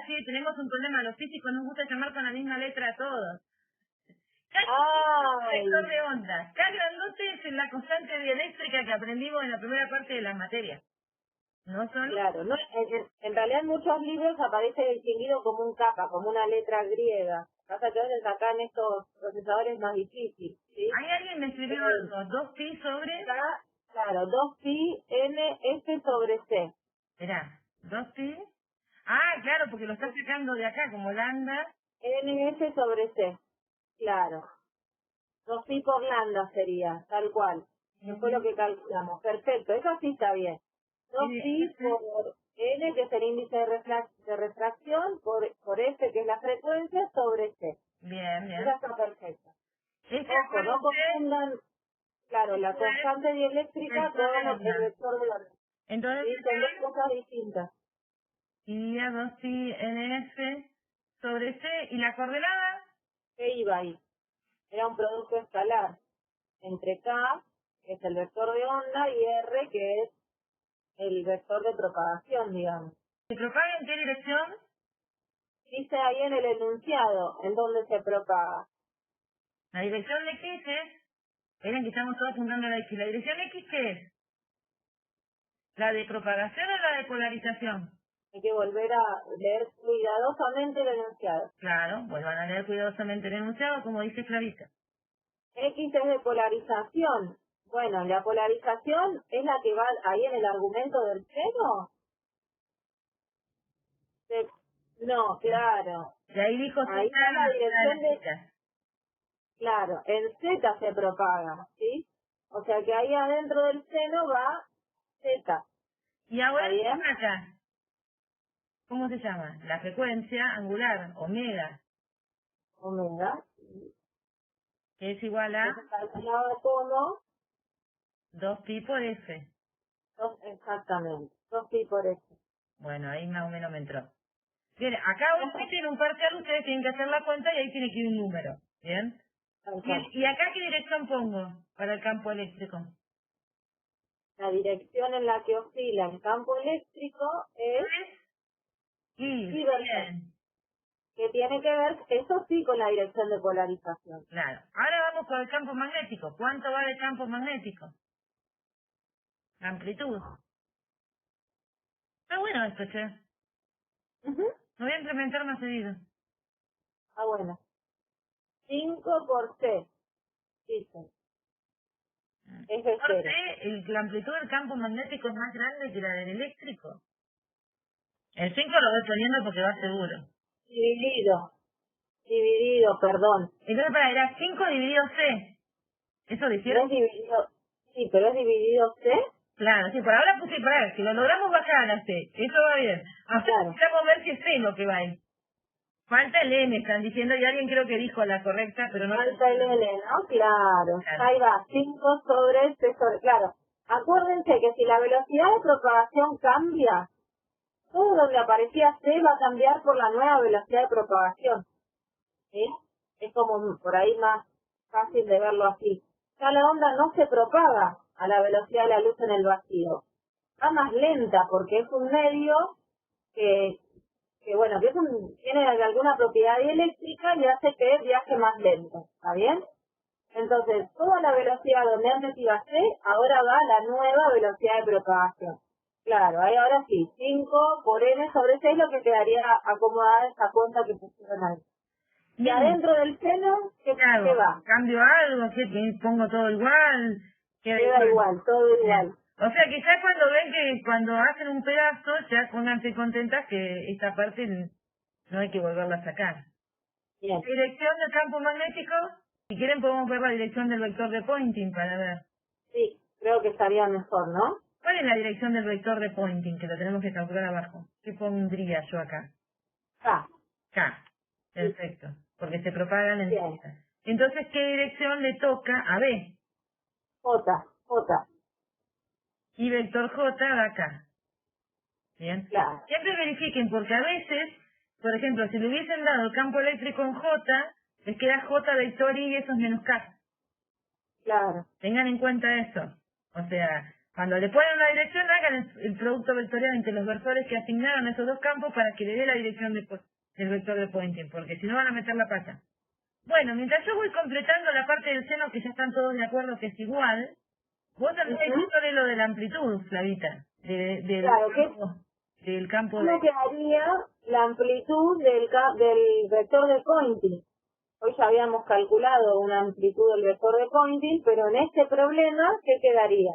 Sí, tenemos un problema. Los físicos nos gusta llamar con la misma letra a todos. K es el vector de onda. K grandote es la constante dieléctrica que aprendimos en la primera parte de las materias. ¿No son? Claro, no, en realidad en muchos libros aparece distinguido como un kappa, como una letra griega. Pasa que a veces acá en estos procesadores más difícil, ¿sí? Hay alguien me escribió algo. 2pi sobre... Claro, 2pi n s sobre c. Esperá, 2pi... claro, porque lo está sacando de acá como lambda NS sobre C. Claro. 2pi por lambda sería, tal cual. Eso fue lo que calculamos. Perfecto, eso sí está bien. 2pi por N, que es el índice de refracción, por S, que es la frecuencia, sobre C. Bien. Eso está perfecto. Ojo, no confundan, claro, la constante dieléctrica con el vector de orden. Entonces, son dos cosas distintas. Y a 2pi NF sobre C, ¿y la coordenada? ¿Qué iba ahí? Era un producto escalar entre K, que es el vector de onda, y R, que es el vector de propagación, digamos. ¿Se propaga en qué dirección? Dice ahí en el enunciado, en dónde se propaga. La dirección de X es, miren que estamos todos apuntando a la X. ¿La dirección X qué es? ¿La de propagación o la de polarización? Hay que volver a leer cuidadosamente el enunciado. Claro, pues van a leer cuidadosamente el enunciado, como dice Flavita. X es de polarización. Bueno, la polarización es la que va ahí en el argumento del seno. No, claro. Y ahí dijo Ahí está la dirección de... Claro, en Z se propaga, ¿sí? O sea que ahí adentro del seno va Z. Y ahora ¿qué es acá? ¿Cómo se llama? La frecuencia angular, omega. Omega. Que es igual a... calculado como 2pi por F. Exactamente, 2pi por F. Bueno, ahí más o menos me entró. Bien, acá ustedes tienen un parcial, ustedes tienen que hacer la cuenta y ahí tiene que ir un número. ¿Bien? ¿Y acá qué dirección pongo para el campo eléctrico? La dirección en la que oscila el campo eléctrico es bien. Que tiene que ver, eso sí, con la dirección de polarización. Claro. Ahora vamos con el campo magnético. ¿Cuánto vale el campo magnético? La amplitud. Está bueno esto, che. Lo voy a implementar más seguido. Ah, bueno. 5 por C, dice. Es de Por cero. C, la amplitud del campo magnético es más grande que la del eléctrico. El 5 lo voy poniendo porque va seguro. Dividido, perdón. Entonces, era 5 dividido C. ¿Eso difiere? ¿No es dividido? Sí, pero es dividido C. Claro, sí, por ahora puse, si lo logramos bajar a C, eso va bien. Ahora necesitamos ver si es C lo que va ahí. Falta el N, están diciendo, y alguien creo que dijo la correcta, pero no... Falta el N, ¿no? Claro. Ahí va, 5 sobre C sobre... Claro. Acuérdense que si la velocidad de propagación cambia, todo donde aparecía C va a cambiar por la nueva velocidad de propagación. ¿Sí? Es como por ahí más fácil de verlo así. Ya la onda no se propaga a la velocidad de la luz en el vacío. Va más lenta porque es un medio que bueno, que tiene alguna propiedad eléctrica y hace que viaje más lento. ¿Está bien? Entonces, toda la velocidad donde antes iba C, ahora va a la nueva velocidad de propagación. Claro, ahí ahora sí, 5 por N sobre 6 lo que quedaría acomodada esa cuenta que pusieron ahí. Y adentro del seno, ¿qué va? ¿Cambio algo? ¿Qué pongo todo igual? Queda igual, todo igual. O sea que ya cuando ven que cuando hacen un pedazo, ya pónganse contentas que esta parte no hay que volverla a sacar. Bien. Dirección del campo magnético, si quieren podemos ver la dirección del vector de Poynting para ver. Sí, creo que estaría mejor, ¿no? ¿Cuál es la dirección del vector de Poynting? Que lo tenemos que calcular abajo. ¿Qué pondría yo acá? K. K. Perfecto. Porque se propagan en Z. Entonces, ¿qué dirección le toca a B? J. Y vector J va acá. Bien. Claro. Siempre verifiquen, porque a veces, por ejemplo, si le hubiesen dado el campo eléctrico en J, les queda J vector y eso es menos K. Claro. Tengan en cuenta eso. O sea, cuando le ponen una dirección, hagan el producto vectorial entre los vectores que asignaron esos dos campos para que le dé la dirección del vector de Poynting, porque si no van a meter la pata. Bueno, mientras yo voy completando la parte del seno que ya están todos de acuerdo que es igual, vos también sobre lo de la amplitud, Flavita, del campo ¿Cómo quedaría la amplitud del vector de Poynting? Hoy ya habíamos calculado una amplitud del vector de Poynting, pero en este problema, ¿qué quedaría?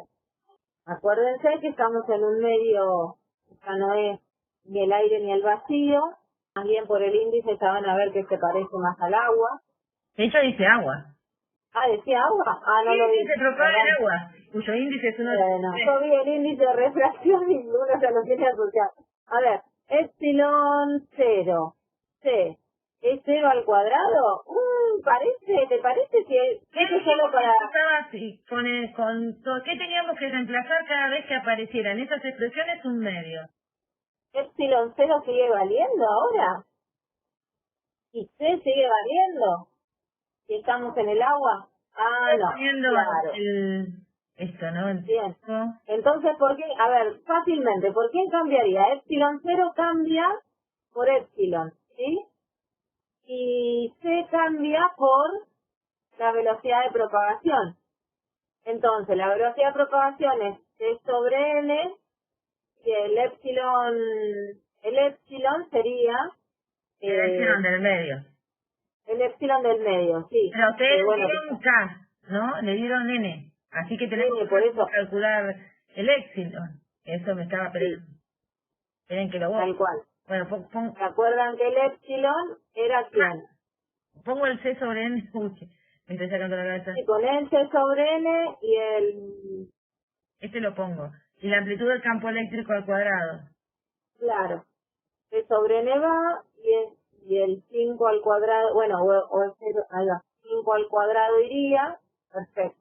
Acuérdense que estamos en un medio, ya no es ni el aire ni el vacío, más bien por el índice ya van a ver que se parece más al agua. De hecho dice agua. Ah, ¿decía agua? Ah, no lo vi. Índice propaga en agua, cuyo índice es uno de Bueno, yo vi el índice de refracción y uno ya lo tiene asociado. A ver, epsilon 0, C, ¿es 0 al cuadrado? ¿Te parece que eso es solo para... Estaba así, ¿qué teníamos que reemplazar cada vez que aparecieran esas expresiones un medio? ¿Epsilon 0 sigue valiendo ahora? ¿Y C sigue valiendo? ¿Si estamos en el agua? Ah, no, Poniendo claro. esto, ¿no? Bien. Entonces, ¿por qué? A ver, fácilmente, ¿por qué cambiaría? Epsilon 0 cambia por epsilon, ¿sí? Y C cambia por la velocidad de propagación. Entonces, la velocidad de propagación es C sobre N y el epsilon sería El epsilon del medio. el epsilon del medio, sí. Pero ustedes le Bueno, dieron K, ¿no? Le dieron N. Así que tenemos N, por que eso, calcular el epsilon. Eso me estaba perdiendo. Esperen que lo voy. tal cual. Bueno, ¿Se acuerdan que el epsilon era quién? pongo el C sobre N. Uy, me estoy sacando la cabeza. Sí, con el C sobre N y el... Este lo pongo. Y la amplitud del campo eléctrico al cuadrado. Claro, C sobre N va y el 5 al cuadrado, bueno, o el 0, ahí va, 5 al cuadrado iría, perfecto.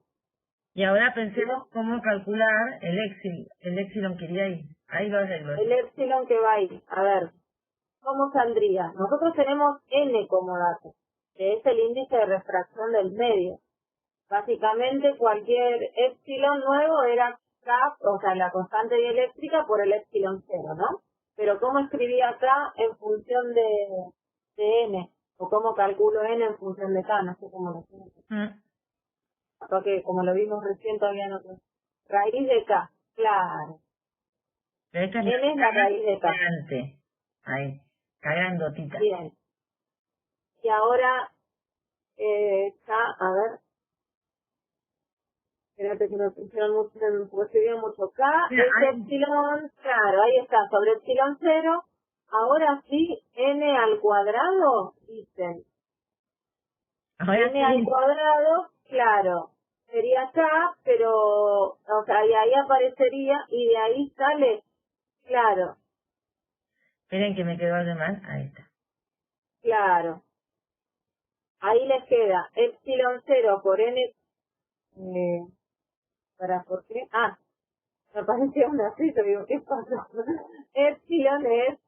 Y ahora pensemos cómo calcular el epsilon que iría ahí. Ahí lo arreglo. El epsilon que va ahí, a ver, ¿cómo saldría? Nosotros tenemos N como dato, que es el índice de refracción del medio. Básicamente cualquier epsilon nuevo era K, o sea, la constante dieléctrica por el epsilon 0, ¿no? Pero ¿cómo escribía K en función de N? ¿O cómo calculo N en función de K? No sé cómo lo sé. Porque como lo vimos recién todavía no sé. Raíz de K, claro. Pero esta es N es la raíz de K. gigante. Ahí, está grandotita. Bien. Y ahora K, a ver, espérate que nos pusieron mucho, mucho K, Mira, es epsilon, claro, ahí está, sobre epsilon 0. Ahora sí, N al cuadrado, dicen. ahora N al sí. cuadrado, claro, sería K, pero, o sea, y ahí aparecería, y de ahí sale, claro, Esperen que me quedó algo mal. Ahí está. claro. Ahí les queda epsilon 0 por N, ¿por qué? Ah, me apareció una cita, digo, ¿qué pasa? Epsilon es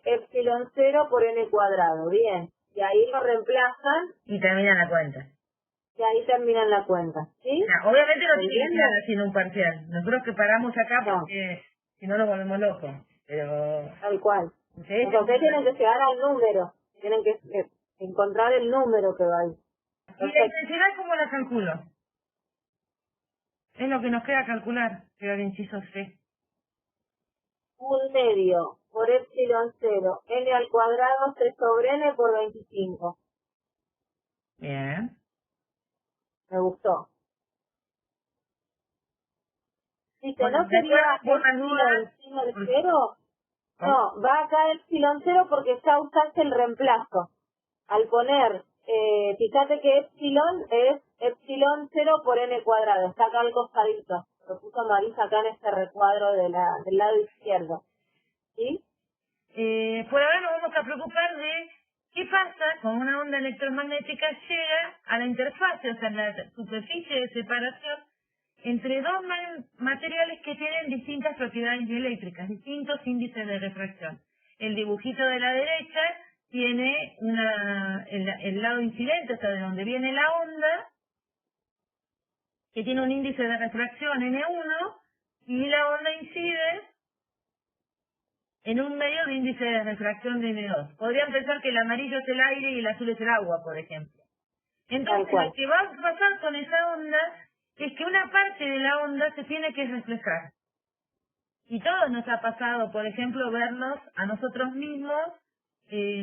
epsilon 0 por N cuadrado, bien. Y ahí lo reemplazan Y termina la cuenta. y ahí terminan la cuenta, ¿sí? Obviamente no tiene que ¿Entiendes? quedar haciendo un parcial. Nosotros que paramos acá No, porque si no nos volvemos locos. Pero... tal cual. ustedes Ustedes tienen que llegar al número, tienen que encontrar el número que va ahí. ¿Y la Perfecto. intensidad cómo la calculo? Es lo que nos queda calcular, queda el inciso C. Un medio por epsilon 0, N al cuadrado C sobre N por 25. Bien. Me gustó. Dice, Bueno, ¿no de sería acuerdo por las dudas, epsilon sino el 0? ¿cómo? No, va acá epsilon 0 porque ya usaste el reemplazo. Al poner, fíjate que epsilon es epsilon 0 por N cuadrado. Está acá al costadito. Lo puso Marisa acá en este recuadro del lado izquierdo. ¿Sí? Por ahora nos vamos a preocupar de qué pasa con una onda electromagnética llega a la interfase, o sea, la superficie de separación entre dos materiales que tienen distintas propiedades dieléctricas, distintos índices de refracción. El dibujito de la derecha tiene el lado incidente, o sea, de donde viene la onda, que tiene un índice de refracción N1, y la onda incide en un medio de índice de refracción de N2. Podrían pensar que el amarillo es el aire y el azul es el agua, por ejemplo. Entonces, lo que va a pasar con esa onda es que una parte de la onda se tiene que reflejar. Y todos nos ha pasado, por ejemplo, vernos a nosotros mismos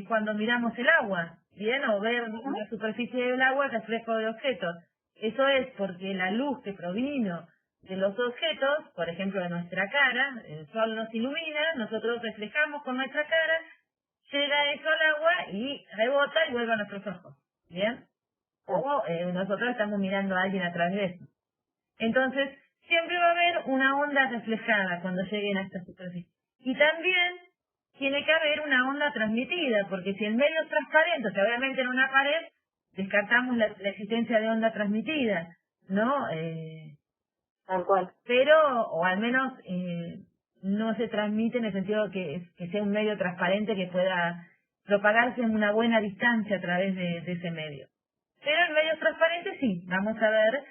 cuando miramos el agua, ¿bien? O ver la superficie del agua, el reflejo de objetos. Eso es porque la luz que provino de los objetos, por ejemplo de nuestra cara, el sol nos ilumina, nosotros reflejamos con nuestra cara, llega eso al agua y rebota y vuelve a nuestros ojos. ¿Bien? O nosotros estamos mirando a alguien a través de eso. Entonces, siempre va a haber una onda reflejada cuando lleguen a esta superficie. Y también tiene que haber una onda transmitida, porque si el medio es transparente, o sea, obviamente en una pared, descartamos la existencia de onda transmitida, ¿no? Tal cual. Pero, o al menos, no se transmite en el sentido que sea un medio transparente que pueda propagarse en una buena distancia a través de ese medio. Pero en medios transparentes sí, vamos a ver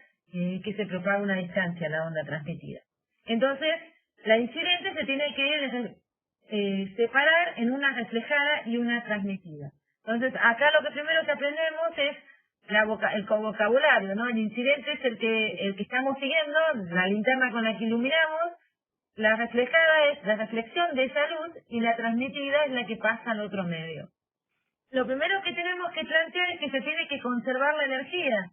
que se propaga a una distancia la onda transmitida. Entonces, la incidente se tiene que separar en una reflejada y una transmitida. Entonces, acá lo que primero que aprendemos es el vocabulario, ¿no? El incidente es el que estamos siguiendo, la linterna con la que iluminamos, la reflejada es la reflexión de esa luz y la transmitida es la que pasa al otro medio. Lo primero que tenemos que plantear es que se tiene que conservar la energía.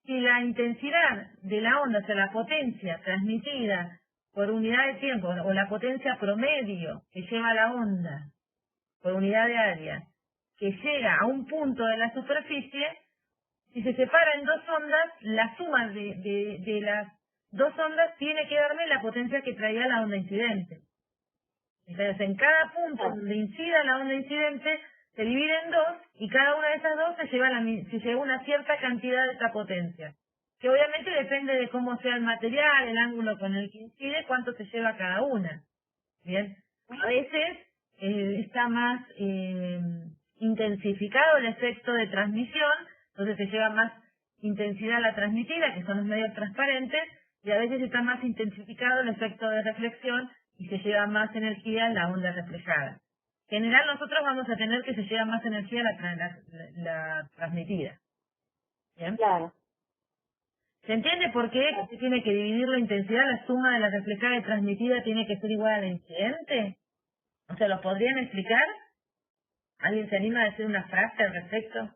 Si la intensidad de la onda, o sea, la potencia transmitida por unidad de tiempo, o la potencia promedio que lleva la onda por unidad de área, que llega a un punto de la superficie, si se separa en dos ondas, la suma de las dos ondas tiene que darme la potencia que traía la onda incidente. Entonces, en cada punto donde incida la onda incidente, se divide en dos y cada una de esas dos se lleva una cierta cantidad de esa potencia, que obviamente depende de cómo sea el material, el ángulo con el que incide, cuánto se lleva cada una. Bien, a veces está más intensificado el efecto de transmisión, entonces se lleva más intensidad la transmitida, que son los medios transparentes, y a veces está más intensificado el efecto de reflexión y se lleva más energía en la onda reflejada. En general nosotros vamos a tener que se lleva más energía la transmitida. ¿Bien? Claro. ¿Se entiende por qué se tiene que dividir la intensidad? La suma de la reflejada y transmitida tiene que ser igual a la incidente. O sea, ¿lo podrían explicar? ¿Alguien se anima a decir una frase al respecto?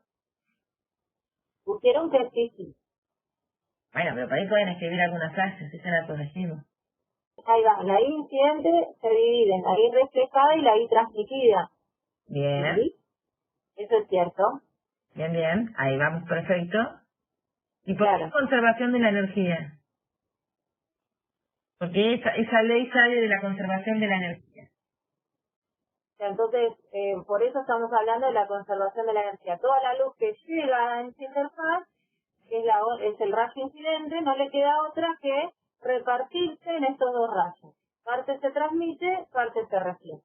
Pusieron que sí. Bueno, pero para ahí pueden escribir alguna frase, así se la corregimos. Ahí va, la I incidente se divide en la I reflejada y la I transmitida. Bien. ¿Sí? Eso es cierto. Bien, bien. Ahí vamos, perfecto. ¿Y por Claro. qué conservación de la energía? Porque esa ley sale de la conservación de la energía. Entonces, por eso estamos hablando de la conservación de la energía. Toda la luz que llega a esta interfaz, que es el rayo incidente, no le queda otra que repartirse en estos dos rayos. Parte se transmite, parte se refleja.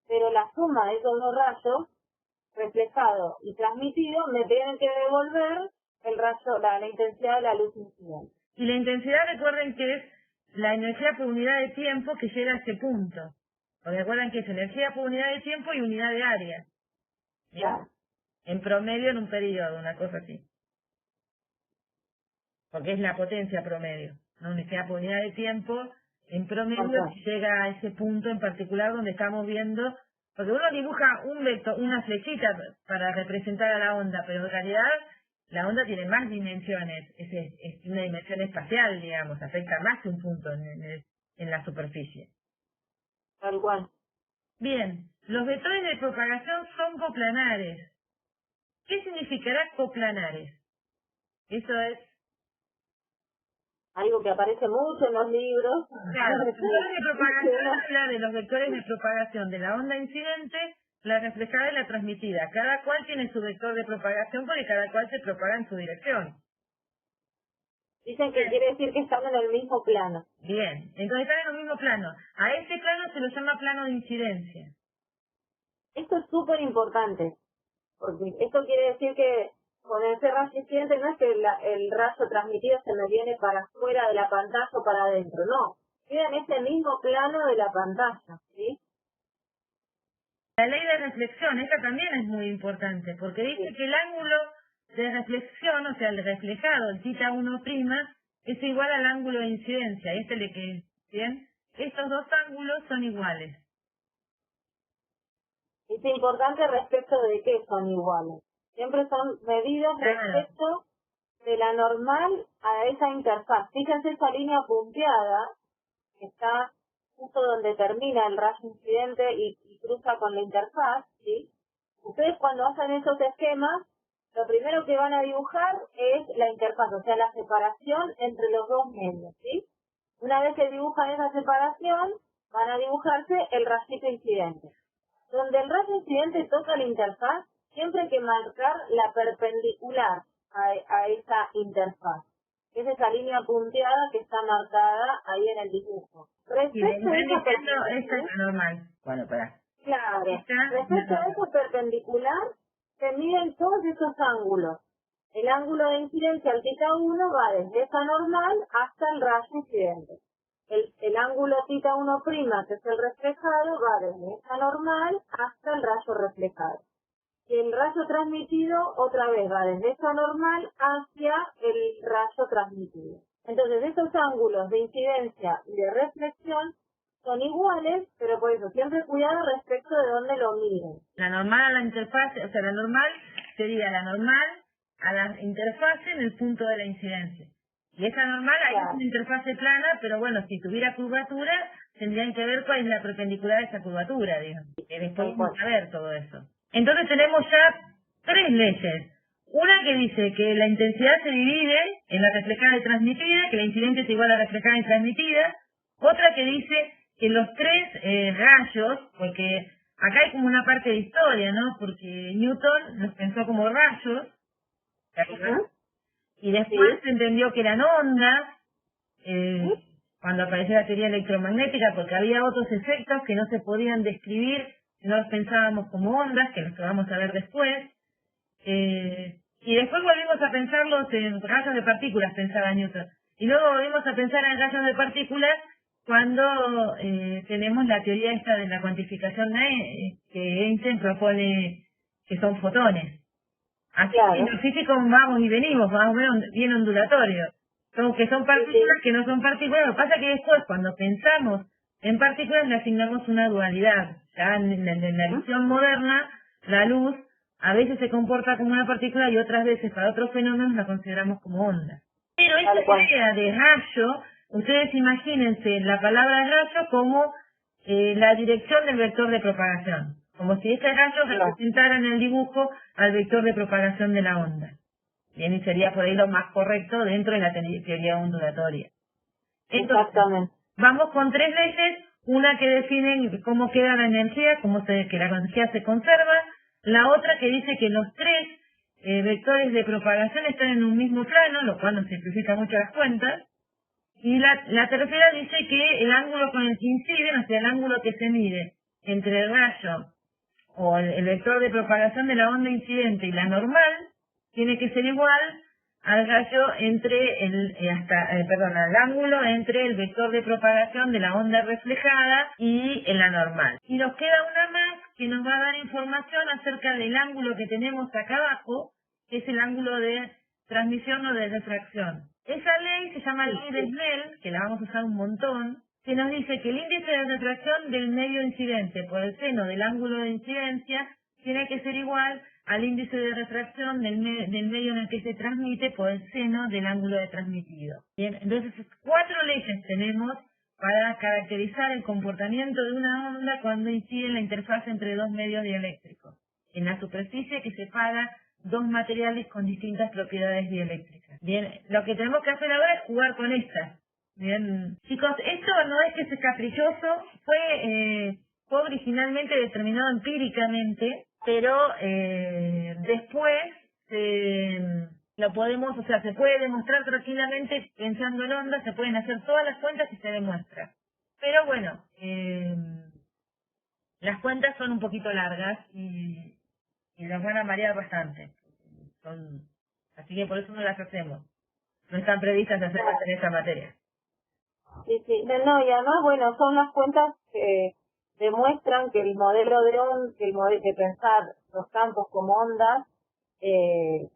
Pero la suma de esos dos rayos, reflejado y transmitido, me tienen que devolver el rayo, la intensidad de la luz incidente. Y la intensidad, recuerden que es la energía por unidad de tiempo que llega a ese punto. Porque recuerden que es energía por unidad de tiempo y unidad de área. Claro. En promedio en un periodo, una cosa así. Porque es la potencia promedio. ¿No? Energía por unidad de tiempo, en promedio llega a ese punto en particular donde estamos viendo. Porque uno dibuja un vector, una flechita para representar a la onda, pero en realidad la onda tiene más dimensiones, es una dimensión espacial, digamos, afecta más que un punto en la superficie. Tal cual. Bien, los vectores de propagación son coplanares. ¿Qué significará coplanares? Eso es... Algo que aparece mucho en los libros. Claro, los vectores de propagación habla de los vectores de propagación de la onda incidente, la reflejada y la transmitida. Cada cual tiene su vector de propagación porque cada cual se propaga en su dirección. Dicen que quiere decir que están en el mismo plano. Bien, entonces están en el mismo plano. A este plano se lo llama plano de incidencia. Esto es súper importante, porque esto quiere decir que con ese rayo incidente no es que el rayo transmitido se me viene para afuera de la pantalla o para adentro, no. Queda en ese mismo plano de la pantalla, ¿sí? La ley de reflexión, esta también es muy importante, porque dice que el ángulo de reflexión, o sea, el reflejado, el θ 1', es igual al ángulo de incidencia. ¿Bien? Estos dos ángulos son iguales. Es importante respecto de qué son iguales. Siempre son medidas respecto de la normal a esa interfaz. Fíjense esa línea punteada que está justo donde termina el rayo incidente y cruza con la interfaz, ¿sí? Ustedes cuando hacen esos esquemas, lo primero que van a dibujar es la interfaz, o sea, la separación entre los dos medios, ¿sí? Una vez que dibujan esa separación, van a dibujarse el rayito incidente. Donde el rayo incidente toca la interfaz, siempre hay que marcar la perpendicular a esa interfaz. Es esa línea punteada que está marcada ahí en el dibujo. Respecto a esa perpendicular, esta es normal. Bueno, claro, respecto a esa perpendicular, se miden todos esos ángulos. El ángulo de incidencia al θ 1 va desde esa normal hasta el rayo incidente. El ángulo θ 1', que es el reflejado, va desde esa normal hasta el rayo reflejado. Y el rayo transmitido otra vez va desde esa normal hacia el rayo transmitido. Entonces estos ángulos de incidencia y de reflexión son iguales, pero por eso siempre cuidado respecto de dónde lo miren. La normal a la interfaz, o sea, la normal sería la normal a la interfase en el punto de la incidencia. Y esa normal ahí es una interfase plana, pero bueno, si tuviera curvatura, tendrían que ver cuál es la perpendicular de esa curvatura, digamos. Y después vamos a ver todo eso. Entonces tenemos ya tres leyes. Una que dice que la intensidad se divide en la reflejada y transmitida, que la incidente es igual a la reflejada y transmitida. Otra que dice que los tres rayos, porque acá hay como una parte de historia, ¿no? Porque Newton los pensó como rayos, y después se entendió que eran ondas, cuando apareció la teoría electromagnética, porque había otros efectos que no se podían describir si no los pensábamos como ondas, que los que vamos a ver después. Y después volvimos a pensarlos en rayos de partículas, pensaba Newton. Y luego volvimos a pensar en rayos de partículas cuando tenemos la teoría esta de la cuantificación que Einstein propone que son fotones. Así que los físicos vamos y venimos, más o menos bien ondulatorios. Que son partículas que no son partículas. Lo que pasa es que después, cuando pensamos en partículas, le asignamos una dualidad. Ya en la visión moderna, la luz a veces se comporta como una partícula y otras veces, para otros fenómenos, la consideramos como onda. Pero esta idea de rayo, ustedes imagínense la palabra rayo como la dirección del vector de propagación. Como si ese rayo representara en el dibujo al vector de propagación de la onda. Bien, y sería por ahí lo más correcto dentro de la teoría ondulatoria. Entonces, vamos con tres leyes. Una que define cómo queda la energía, que la energía se conserva. La otra que dice que los tres vectores de propagación están en un mismo plano, lo cual nos simplifica mucho las cuentas. Y la tercera dice que el ángulo con el que inciden, o sea, el ángulo que se mide entre el rayo o el vector de propagación de la onda incidente y la normal, tiene que ser igual al rayo entre al ángulo entre el vector de propagación de la onda reflejada y la normal. Y nos queda una más que nos va a dar información acerca del ángulo que tenemos acá abajo, que es el ángulo de transmisión o de refracción. Esa ley se llama ley de Snell, que la vamos a usar un montón, que nos dice que el índice de refracción del medio incidente por el seno del ángulo de incidencia tiene que ser igual al índice de refracción del medio en el que se transmite por el seno del ángulo de transmitido. Bien, entonces 4 leyes tenemos para caracterizar el comportamiento de una onda cuando incide en la interfaz entre dos medios dieléctricos, en la superficie que separa dos materiales con distintas propiedades dieléctricas. Bien, lo que tenemos que hacer ahora es jugar con estas. Bien, chicos, esto no es que sea caprichoso, fue originalmente determinado empíricamente, pero después lo podemos, o sea, se puede demostrar tranquilamente pensando en ondas, se pueden hacer todas las cuentas y se demuestra. Pero bueno, las cuentas son un poquito largas y las van a marear bastante. Así que por eso no las hacemos. No están previstas hacerlas en esta materia. Sí, no, y además, bueno, son las cuentas que demuestran que el modelo de onda, que pensar los campos como ondas,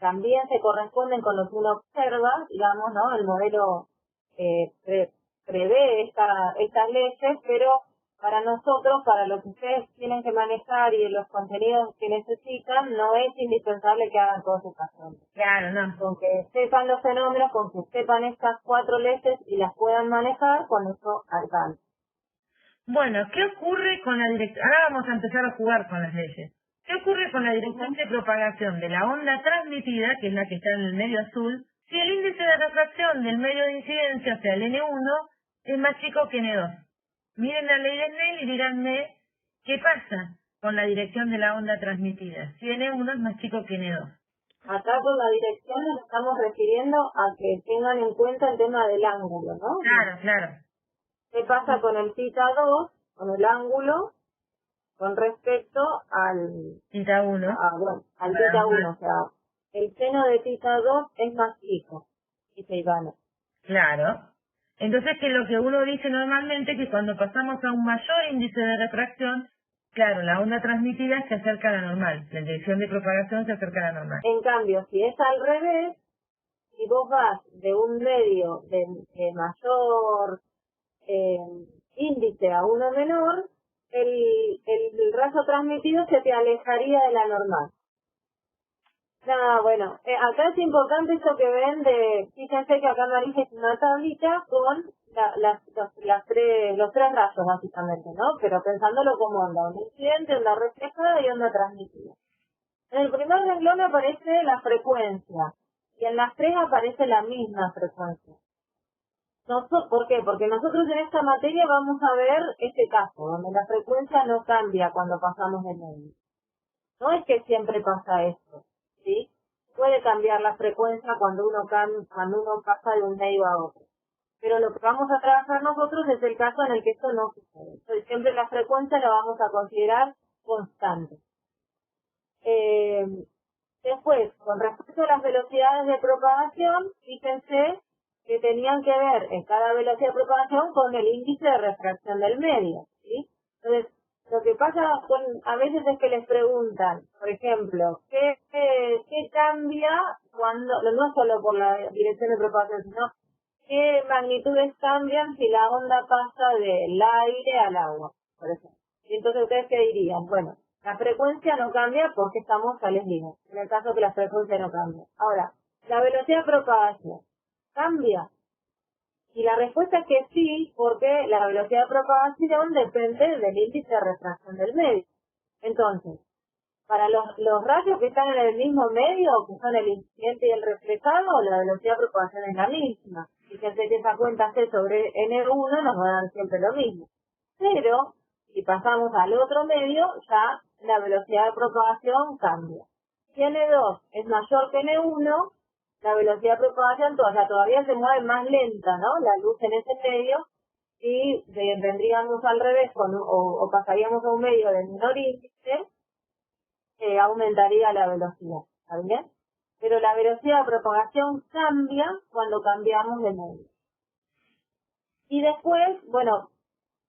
también se corresponden con lo que uno observa, digamos, ¿no? El modelo prevé estas leyes, pero para nosotros, para lo que ustedes tienen que manejar y los contenidos que necesitan, no es indispensable que hagan todas sus casos. Claro, no. Con que sepan los fenómenos, con que sepan estas 4 leyes y las puedan manejar, con eso alcanza. Bueno, ¿qué ocurre con la dirección? Ahora vamos a empezar a jugar con las leyes. ¿Qué ocurre con la dirección de propagación de la onda transmitida, que es la que está en el medio azul, si el índice de refracción del medio de incidencia, o sea, el N1, es más chico que N2? Miren la ley de Snell y díganme qué pasa con la dirección de la onda transmitida, si N1 es más chico que N2. Acá con la dirección nos estamos refiriendo a que tengan en cuenta el tema del ángulo, ¿no? Claro, claro. ¿Qué pasa con el θ 2, con el ángulo, con respecto al Θ 1. Al θ 1? O sea, el seno de θ 2 es más chico, dice Ivana. Claro. Entonces, que lo que uno dice normalmente es que cuando pasamos a un mayor índice de refracción, claro, la onda transmitida se acerca a la normal, la dirección de propagación se acerca a la normal. En cambio, si es al revés, si vos vas de un medio de mayor índice a uno menor, el rayo transmitido se te alejaría de la normal. No, bueno, acá es importante esto que ven fíjense que acá Marisa es una tablita con los tres rayos básicamente, ¿no? Pero pensándolo como onda incidente, onda reflejada y onda transmitida. En el primer renglón aparece la frecuencia y en las tres aparece la misma frecuencia. ¿Por qué? Porque nosotros en esta materia vamos a ver este caso, donde la frecuencia no cambia cuando pasamos de medio. No es que siempre pasa esto, ¿sí? Puede cambiar la frecuencia cuando uno pasa de un medio a otro. Pero lo que vamos a trabajar nosotros es el caso en el que esto no sucede. Entonces, siempre la frecuencia la vamos a considerar constante. Después, con respecto a las velocidades de propagación, fíjense que tenían que ver en cada velocidad de propagación con el índice de refracción del medio, ¿sí? Entonces, lo que pasa a veces es que les preguntan, por ejemplo, ¿qué cambia cuando, no solo por la dirección de propagación, sino qué magnitudes cambian si la onda pasa del aire al agua, por ejemplo? Y entonces, ¿ustedes qué dirían? Bueno, la frecuencia no cambia porque estamos a libres, en el caso que la frecuencia no cambia. Ahora, la velocidad de propagación cambia. Y la respuesta es que sí, porque la velocidad de propagación depende del índice de refracción del medio. Entonces, para los rayos que están en el mismo medio, que son el incidente y el reflejado, la velocidad de propagación es la misma. Fíjense que esa cuenta C sobre N1 nos va a dar siempre lo mismo. Pero, si pasamos al otro medio, ya la velocidad de propagación cambia. Si N2 es mayor que N1, la velocidad de propagación todavía se mueve más lenta, ¿no? La luz en ese medio, y vendríamos al revés o pasaríamos a un medio de menor índice, aumentaría la velocidad, ¿está bien? Pero la velocidad de propagación cambia cuando cambiamos de medio. Y después, bueno,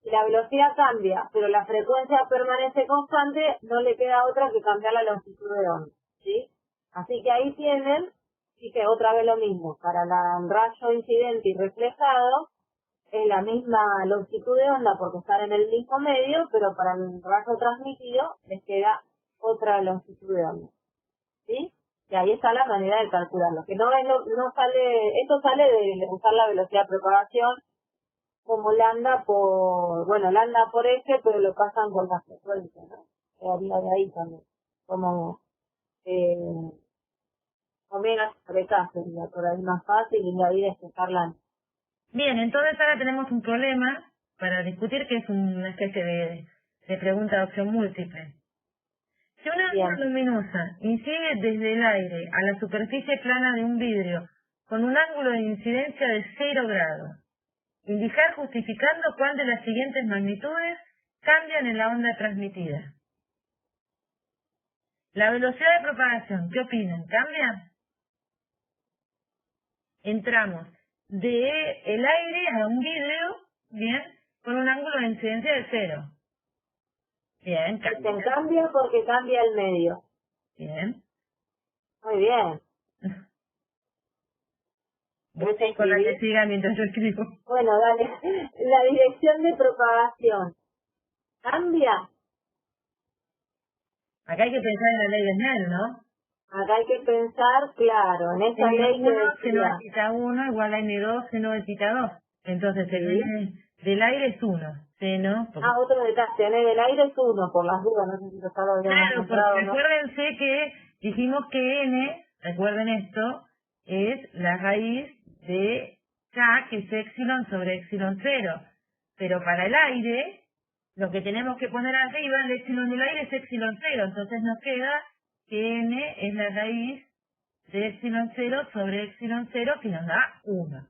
si la velocidad cambia, pero la frecuencia permanece constante, no le queda otra que cambiar la longitud de onda, ¿sí? Así que ahí tienen, y que otra vez lo mismo, para el rayo incidente y reflejado, es la misma longitud de onda porque están en el mismo medio, pero para el rayo transmitido les queda otra longitud de onda, ¿sí? Y ahí está la manera de calcularlo, que no sale, esto sale de usar la velocidad de propagación como lambda por F, pero lo pasan con la frecuencia, ¿no? Quedaría de ahí también, como omega sobre K sería por ahí más fácil y de ahí despejarla. Bien, entonces ahora tenemos un problema para discutir, que es una especie de pregunta de opción múltiple. Si una luz luminosa incide desde el aire a la superficie plana de un vidrio con un ángulo de incidencia de 0 grados, indicar justificando cuál de las siguientes magnitudes cambian en la onda transmitida. La velocidad de propagación, ¿qué opinan? ¿Cambia? Entramos de el aire a un vidrio, bien, con un ángulo de incidencia de 0. Bien, cambia. Cambia porque cambia el medio. Bien. Muy bien. Vos con la que siga mientras yo escribo. Bueno, dale. La dirección de propagación. ¿Cambia? Acá hay que pensar en la ley de Snell, ¿no? Acá hay que pensar, claro, en esa ley N1 seno de θ1 igual a N2 seno de θ2. Entonces, el del aire es 1, seno. Porque... otro detalle, n del aire es 1, por las dudas, no sé si lo habíamos Claro, mostrado, porque ¿no? acuérdense que dijimos que n, recuerden esto, es la raíz de k, que es epsilon sobre epsilon 0. Pero para el aire, lo que tenemos que poner arriba, el epsilon del aire es epsilon 0. Entonces nos queda que n es la raíz de epsilon 0 sobre epsilon 0, que nos da 1.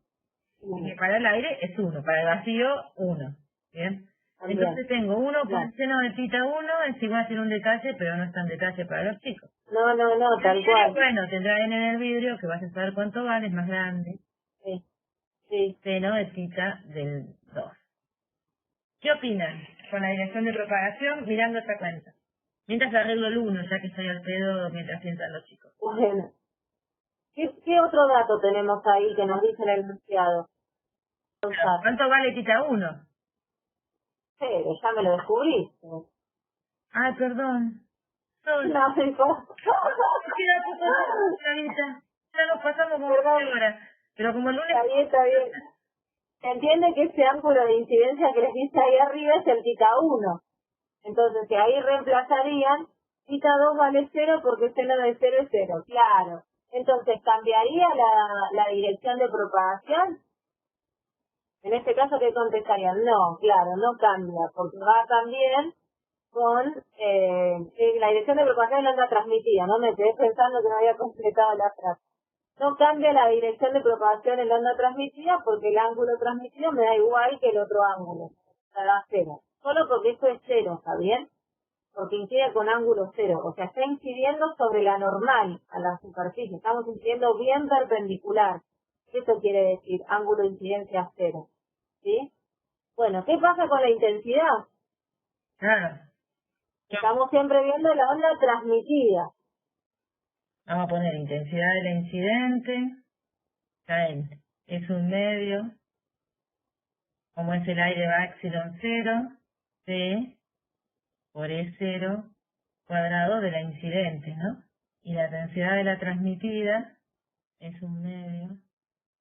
Y que para el aire es 1, para el vacío 1. ¿Bien? También. Entonces tengo 1 por Claro. el seno de tita 1, es igual a ser un detalle, pero no es tan detalle para los chicos. No, El tal vidrio, cual. bueno, tendrá n en el vidrio, que vas a saber cuánto vale, es más grande. Sí, sí. Seno de tita del 2. ¿Qué opinan con la dirección de propagación mirando esta cuenta? Mientras arreglo el 1, ya que estoy al pedo mientras piensan los chicos. Bueno. ¿Qué otro dato tenemos ahí que nos dice el enunciado? ¿Cuánto vale tita 1? Sí, ya me lo descubriste. Ay, perdón. Sol. No, sí, Queda poco tiempo, Clarita. Ya nos pasamos como 20 horas. Pero como el lunes... Está bien. Se entiende que ese ángulo de incidencia que les dice ahí arriba es el tita 1. Entonces, que ahí reemplazarían, tita 2 vale 0 porque seno de 0 es 0. Claro. Entonces, ¿cambiaría la dirección de propagación? En este caso, ¿qué contestarían? No, claro, no cambia, porque va también con la dirección de propagación de la onda transmitida. No me quedé pensando que no había completado la frase. No cambia la dirección de propagación en la onda transmitida porque el ángulo transmitido me da igual que el otro ángulo. O sea, da 0. Solo porque esto es 0, ¿está bien? Porque incide con ángulo 0. O sea, está incidiendo sobre la normal a la superficie. Estamos incidiendo bien perpendicular. Eso quiere decir ángulo de incidencia 0. ¿Sí? Bueno, ¿qué pasa con la intensidad? Claro. Estamos siempre viendo la onda transmitida. Vamos a poner intensidad del incidente. Ahí. Es un medio. Como es el aire va a epsilon 0. C por E0 cuadrado de la incidente, ¿no? Y la densidad de la transmitida es un medio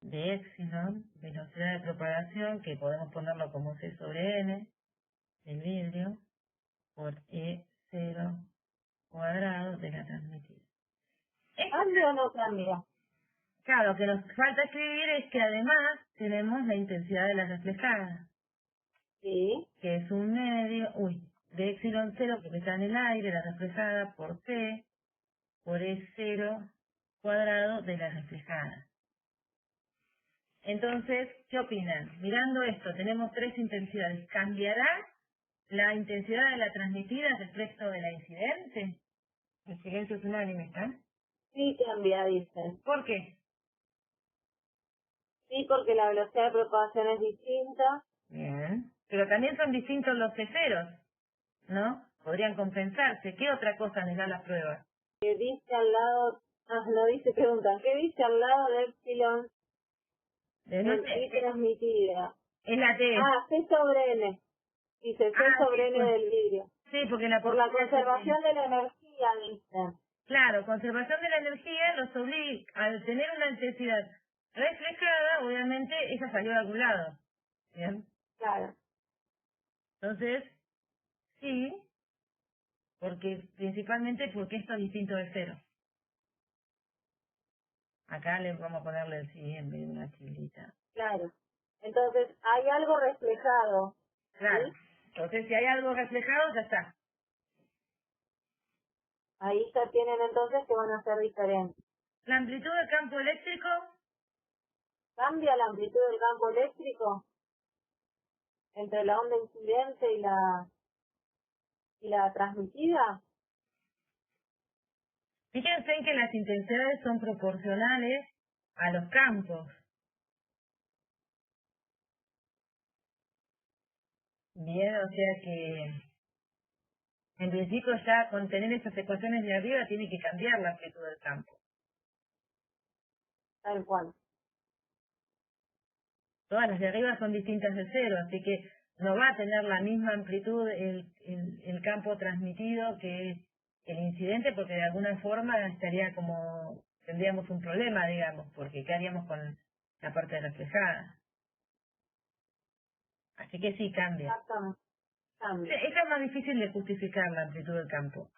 de epsilon, velocidad de propagación, que podemos ponerlo como C sobre N, del vidrio, por E0 cuadrado de la transmitida. ¿Cambia o no cambia? Claro, lo que nos falta escribir es que además tenemos la intensidad de la reflejada, Sí. que es un medio, de epsilon 0, porque está en el aire, la reflejada por C, por E0 cuadrado de la reflejada. Entonces, ¿qué opinan? Mirando esto, tenemos 3 intensidades. ¿Cambiará la intensidad de la transmitida respecto de la incidente? El silencio es unánime, ¿está? Sí cambia, dicen. ¿Por qué? Sí, porque la velocidad de propagación es distinta. Bien. Pero también son distintos los ceros, ¿no? Podrían compensarse. ¿Qué otra cosa nos da la prueba? Que dice al lado, no dice, preguntan, ¿qué dice al lado de epsilon No en sé, I transmitida? es la T. C sobre N. Dice C sobre Sí, N del vidrio. sí, porque la Por la porción conservación de la energía, dicen. Claro, conservación de la energía nos obliga, al tener una intensidad reflejada, obviamente esa salió de algún lado. ¿Bien? Claro. Entonces, sí, principalmente porque esto es distinto de 0. Acá le vamos a ponerle el sí en vez de una chilita. Claro. Entonces, hay algo reflejado. Claro. ¿Sí? Entonces, si hay algo reflejado, ya está. Ahí ya tienen entonces que van a ser diferentes. La amplitud del campo eléctrico, ¿Cambia la amplitud del campo eléctrico entre la onda incidente y la transmitida? fíjense en que las intensidades son proporcionales a los campos. Bien, o sea que en principio ya con tener esas ecuaciones de arriba tiene que cambiar la amplitud del campo. Tal cual. Todas las de arriba son distintas de 0, así que no va a tener la misma amplitud el campo transmitido que el incidente, porque de alguna forma tendríamos un problema, digamos, porque ¿qué haríamos con la parte reflejada? Así que sí, cambia. Exactamente. Cambia. Esto es más difícil de justificar la amplitud del campo.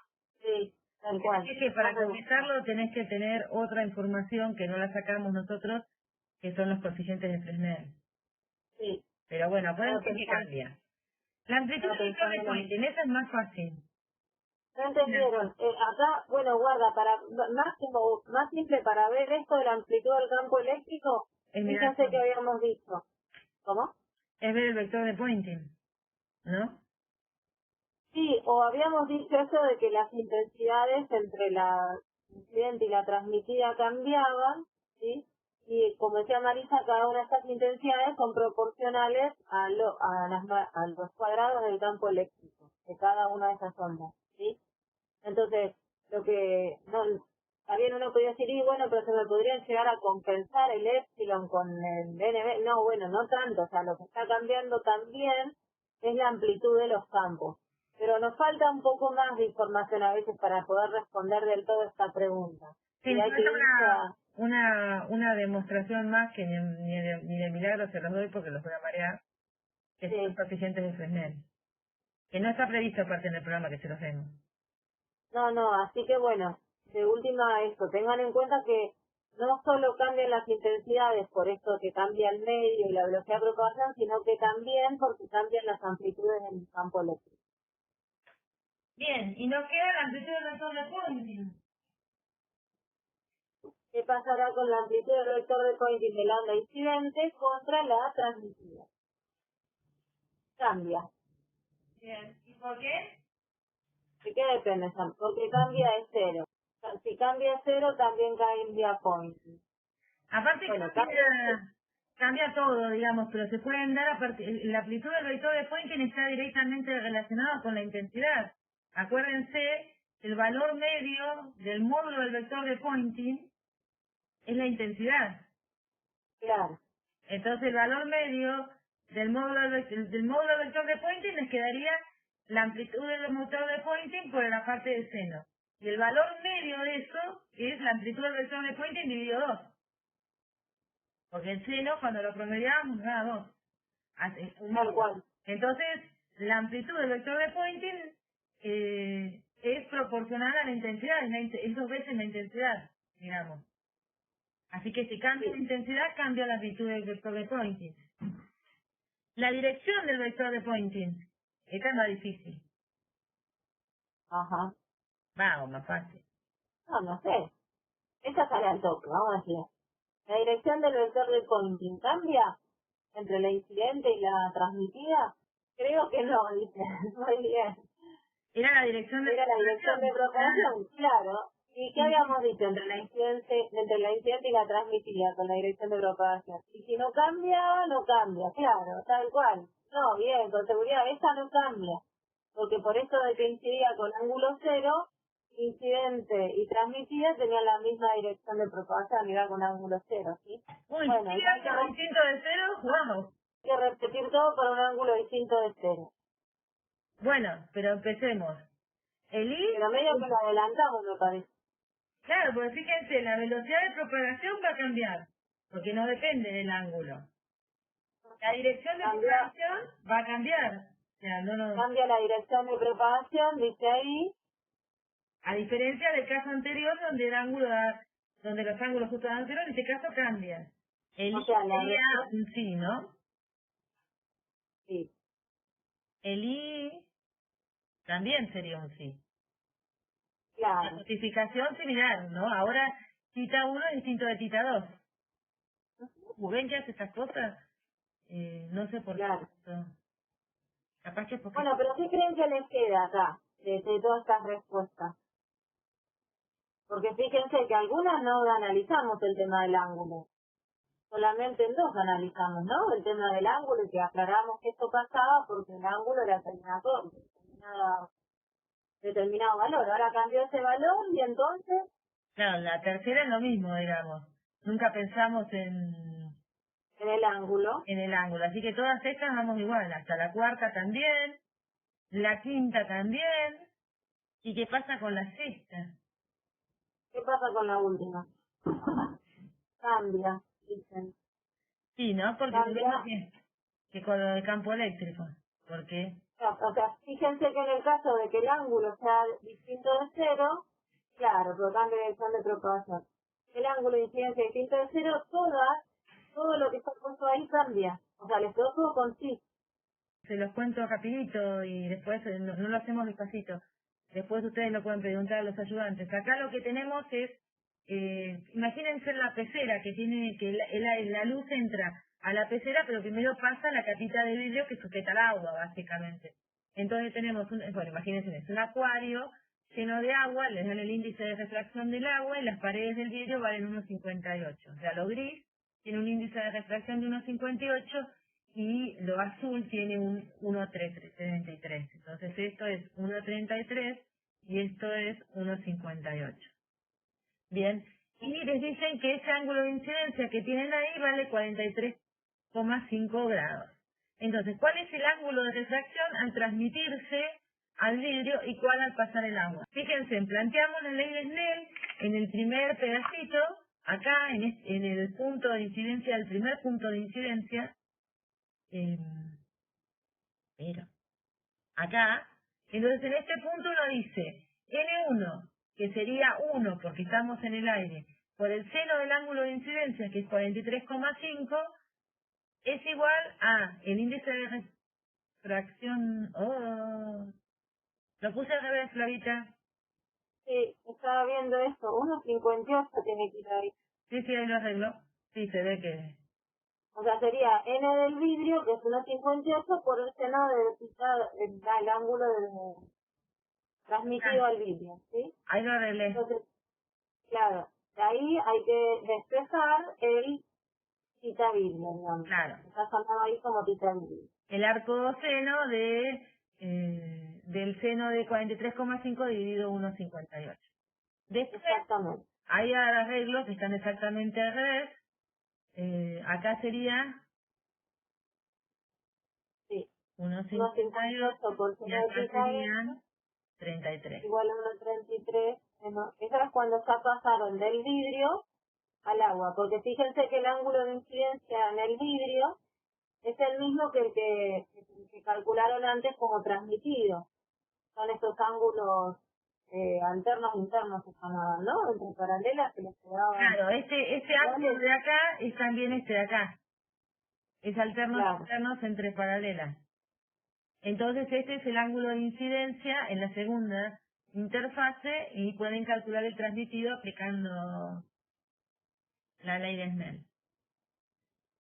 Sí, tal cual. Es que para completarlo tenés que tener otra información que no la sacamos nosotros, que son los coeficientes de Fresnel. Sí. Pero bueno, acuérdense que cambia. La amplitud del vector de Poynting, esa es más fácil. ¿No entendieron? Acá, bueno, guarda, para más simple para ver esto de la amplitud del campo eléctrico, fíjense que habíamos dicho. ¿Cómo? Es ver el vector de Poynting, ¿no? Sí, o habíamos dicho eso de que las intensidades entre la incidente y la transmitida cambiaban, ¿sí? Y como decía Marisa, cada una de estas intensidades son proporcionales a los cuadrados del campo eléctrico de cada una de esas ondas, ¿sí? Entonces, lo que también uno podría decir, y bueno, pero se me podría llegar a compensar el épsilon con el NB. No, bueno, no tanto, o sea, lo que está cambiando también es la amplitud de los campos. Pero nos falta un poco más de información a veces para poder responder del todo esta pregunta. Sí, y hay que una demostración más que ni de milagro se los doy porque los voy a marear, que son los coeficientes de Fresnel. Que no está previsto aparte en el programa que se los demos. No, así que bueno, de última esto, tengan en cuenta que no solo cambian las intensidades por esto que cambia el medio y la velocidad de propagación, sino que también porque cambian las amplitudes en el campo eléctrico. Bien, y nos queda la amplitud del vector de Poynting. ¿Qué pasará con la amplitud del vector de Poynting de la onda incidente contra la transmitida? Cambia. Bien, ¿y por qué? ¿De qué depende, Sam? Porque cambia de cero. Si cambia de cero, también cambia Poynting. Aparte cambia todo, digamos, pero se pueden dar la amplitud del vector de Poynting está directamente relacionada con la intensidad. Acuérdense, el valor medio del módulo del vector de Poynting es la intensidad. Claro. Entonces el valor medio del módulo del vector de Poynting les quedaría la amplitud del vector de Poynting por la parte del seno. Y el valor medio de eso es la amplitud del vector de Poynting dividido 2. Porque el seno, cuando lo promediamos, nos da 2. Tal cual. Entonces, la amplitud del vector de Poynting es proporcional a la intensidad, es 2 veces la intensidad, digamos. Así que si cambia la intensidad, cambia la amplitud del vector de Poynting. La dirección del vector de Poynting, esta es más difícil. Ajá. Va, o más fácil. No sé. Esta sale al toque, vamos a decir. ¿La dirección del vector de Poynting cambia entre la incidente y la transmitida? Creo que no, dice. Muy bien. Era la dirección de propagación, claro. ¿Y qué habíamos dicho entre la incidente y la transmitida con la dirección de propagación? Y si no cambia, no cambia, claro, tal cual. No, bien, con seguridad, esta no cambia. Porque por eso de que incidía con ángulo cero, incidente y transmitida tenían la misma dirección de propagación, iba con ángulo cero, ¿sí? Uy, bueno, ¿sí ángulo distinto de cero? ¡Wow! Hay que repetir todo por un ángulo distinto de cero. Bueno, pero empecemos. El I... Pero medio que lo adelantamos, me parece. Claro, porque fíjense, la velocidad de propagación va a cambiar, porque no depende del ángulo. La dirección de propagación va a cambiar. O sea, Cambia la dirección de propagación, dice ahí. A diferencia del caso anterior, donde los ángulos justo dan cero, en este caso cambian. El I sería un sí, ¿no? Sí. El I también sería un sí. Claro. La notificación similar, ¿no? Ahora tita 1 es distinto de tita 2. ¿Ven que hace estas cosas? No sé por qué. Capaz que es porque... Bueno, pero ¿qué creen que les queda acá de todas estas respuestas? Porque fíjense que algunas no analizamos el tema del ángulo. Solamente en 2 analizamos, ¿no? El tema del ángulo y que aclaramos que esto pasaba porque el ángulo era determinado valor. Ahora cambió ese valor y entonces... Claro, la tercera es lo mismo, digamos. Nunca pensamos en el ángulo. En el ángulo. Así que todas estas vamos igual. Hasta la cuarta también. La quinta también. ¿Y qué pasa con la sexta? ¿Qué pasa con la última? Cambia, dicen. Sí, ¿no? Porque que con lo del campo eléctrico. ¿Por qué? O sea, fíjense que en el caso de que el ángulo sea distinto de cero, claro, pero cambia de dirección de propagación. El ángulo de incidencia distinto de cero, todo lo que está puesto ahí cambia. O sea, les quedó todo con sí. Se los cuento rapidito y después no lo hacemos despacito. Después ustedes lo pueden preguntar a los ayudantes. Acá lo que tenemos es, imagínense la pecera que tiene, que la luz entra a la pecera, pero primero pasa la capita de vidrio que sujeta el agua, básicamente. Entonces tenemos, bueno, imagínense, es un acuario lleno de agua, les dan el índice de refracción del agua y las paredes del vidrio valen 1,58. O sea, lo gris tiene un índice de refracción de 1,58 y lo azul tiene un 1,33. Entonces esto es 1,33 y esto es 1,58. Bien, y les dicen que ese ángulo de incidencia que tienen ahí vale 43,5 grados. Entonces, ¿cuál es el ángulo de refracción al transmitirse al vidrio y cuál al pasar el agua? Fíjense, planteamos la ley de Snell en el primer pedacito, acá en el punto de incidencia, el primer punto de incidencia, pero acá, entonces en este punto uno dice N1, que sería 1 porque estamos en el aire, por el seno del ángulo de incidencia, que es 43,5, es igual a el índice de refracción. Lo puse al revés, Flavita. Sí, estaba viendo esto, 1,58 tiene que ir ahí. Sí, ahí lo arreglo. Sí, se ve que... O sea, sería N del vidrio, que es 1,58 por el seno del ángulo transmitido al vidrio, ¿sí? Ahí lo arreglé. Entonces, claro, de ahí hay que despejar el tita vidrio, digamos. Claro. Está llamado ahí como tita vidrio. El arco seno del seno de 43,5 dividido 1,58. Después, exactamente. hay arreglos que están exactamente al revés. Acá sería sí. 1,58 por y acá serían 33. Igual a 1,33. Eso es cuando ya pasaron del vidrio al agua, porque fíjense que el ángulo de incidencia en el vidrio es el mismo que el que calcularon antes como transmitido. Son estos ángulos alternos internos que llamaban, ¿no? Entre paralelas que les quedaban. Claro, este ángulo de acá es también este de acá. Es alternos internos entre paralelas. Entonces este es el ángulo de incidencia en la segunda interfase y pueden calcular el transmitido aplicando la ley de Snell.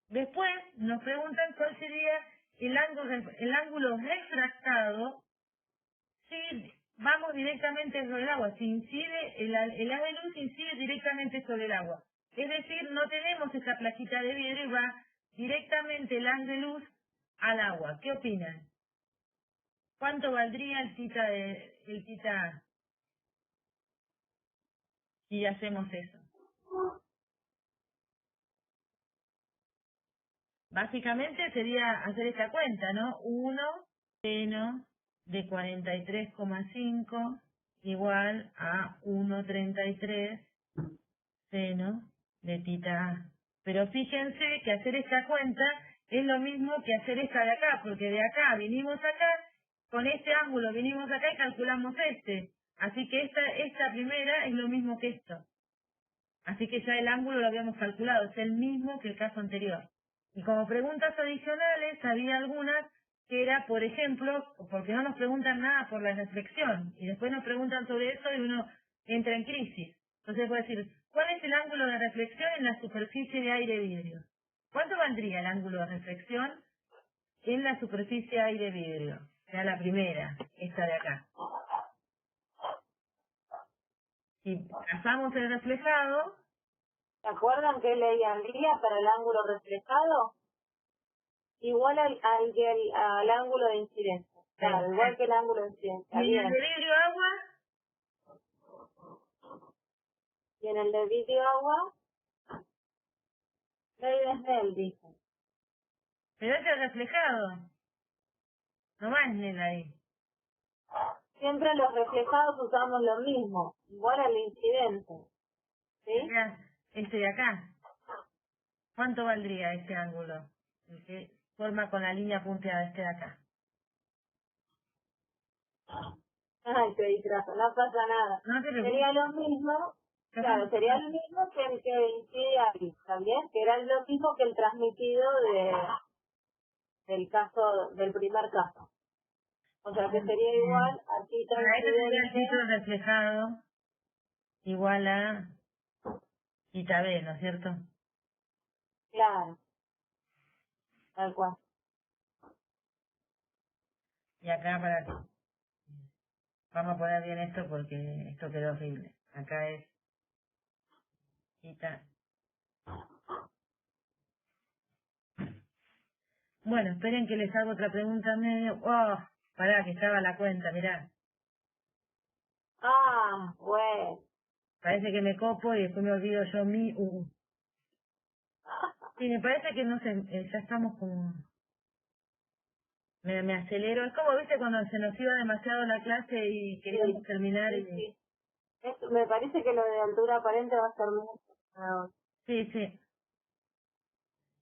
Después nos preguntan cuál sería el ángulo refractado si vamos directamente sobre el agua, si incide, el haz de luz incide directamente sobre el agua. Es decir, no tenemos esta plaquita de vidrio y va directamente el haz de luz al agua. ¿Qué opinan? ¿Cuánto valdría el tita A si hacemos eso? Básicamente sería hacer esta cuenta, ¿no? 1 seno de 43,5 igual a 1,33 seno de tita A. Pero fíjense que hacer esta cuenta es lo mismo que hacer esta de acá, porque de acá vinimos acá, con este ángulo vinimos acá y calculamos este. Así que esta primera es lo mismo que esto. Así que ya el ángulo lo habíamos calculado, es el mismo que el caso anterior. Y como preguntas adicionales, había algunas que era, por ejemplo, porque no nos preguntan nada por la reflexión, y después nos preguntan sobre eso y uno entra en crisis. Entonces puede decir, ¿cuál es el ángulo de reflexión en la superficie de aire vidrio? ¿Cuánto valdría el ángulo de reflexión en la superficie de aire vidrio? O sea, la primera, esta de acá. Si trazamos el reflejado, ¿se acuerdan que leíanría para el ángulo reflejado? Igual al ángulo de incidencia. Claro, igual que el ángulo de incidencia. ¿y en el de vidrio agua? Y en el de vidrio agua, ley de Snell, dice. Pero es el reflejado. No va Snell ahí. Siempre los reflejados usamos lo mismo, igual al incidente. ¿Sí? Este de acá. ¿Cuánto valdría ese ángulo? forma con la línea punteada este de acá. Ay, qué disfrazo, no pasa nada. No te preocupes. Sería lo mismo, claro, sería lo mismo que el que incide aquí, también, que era lo mismo que el transmitido del caso, del primer caso. O sea que sería igual, aquí Para eso sería el incidente, título reflejado igual a θb, ¿no es cierto? claro, tal cual. Y acá vamos a poner bien esto porque esto quedó horrible. Acá es θ. Bueno, esperen que les hago otra pregunta medio. ¡Oh! Pará, que estaba la cuenta, mirá. Ah, bueno. Parece que me copo y después me olvido yo mi. Sí, me parece que no sé, ya estamos como. Me acelero. Es como, viste, cuando se nos iba demasiado la clase y queríamos terminar. Sí, sí. Me parece que lo de altura aparente va a ser mucho. Sí, sí.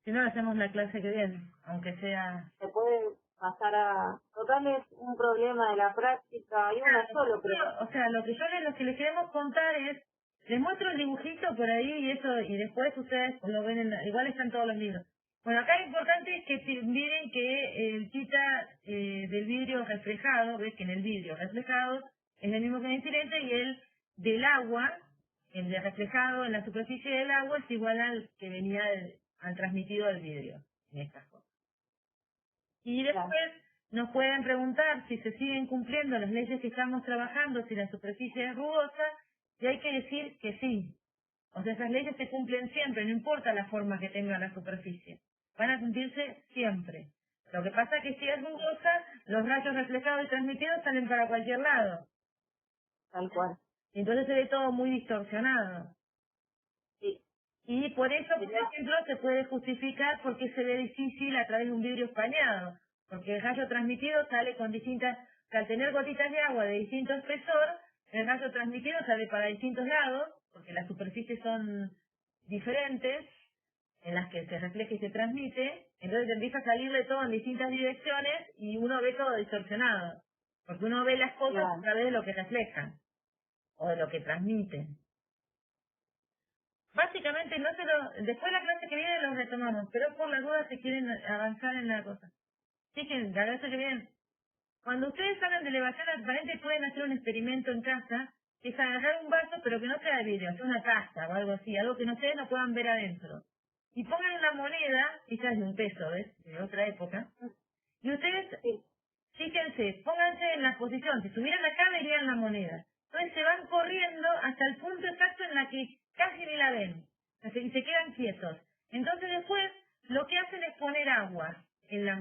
Si no, hacemos la clase que viene, aunque sea. Se puede pasar a... Total es un problema de la práctica, hay una solo, pero... O sea, lo que les queremos contar es, les muestro el dibujito por ahí y eso, y después ustedes lo ven igual están todos los libros. Bueno, acá lo importante es que miren que el quita del vidrio reflejado, ves que en el vidrio reflejado es el mismo que en el silente, y el del agua, el de reflejado en la superficie del agua es igual al que venía al transmitido del vidrio, en estas cosas. Y después nos pueden preguntar si se siguen cumpliendo las leyes que estamos trabajando, si la superficie es rugosa, y hay que decir que sí. O sea, esas leyes se cumplen siempre, no importa la forma que tenga la superficie. Van a cumplirse siempre. Lo que pasa es que si es rugosa, los rayos reflejados y transmitidos salen para cualquier lado. Tal cual. Y entonces se ve todo muy distorsionado. Sí. Y por eso, por ejemplo, se puede justificar por qué se ve difícil a través de un vidrio empañado. Porque el rayo transmitido sale con distintas, o sea, al tener gotitas de agua de distinto espesor, el rayo transmitido sale para distintos lados, porque las superficies son diferentes en las que se refleja y se transmite, entonces empieza a salir de todo en distintas direcciones y uno ve todo distorsionado. Porque uno ve las cosas a través de lo que reflejan o de lo que transmiten. Básicamente, después de la clase que viene los retomamos, pero por las dudas si quieren avanzar en la cosa. Fíjense, la clase que viene. Cuando ustedes hablan de elevación transparente pueden hacer un experimento en casa, que es agarrar un vaso, pero que no sea de vidrio, sea una taza o algo así, algo que ustedes no puedan ver adentro. Y pongan una moneda, esa es de $1, ¿ves? De otra época. Y ustedes, fíjense, pónganse en la posición, si estuvieran acá verían la moneda. Entonces se van corriendo hasta el punto exacto en la que casi ni la ven. Y se quedan quietos. Entonces después lo que hacen es poner agua en la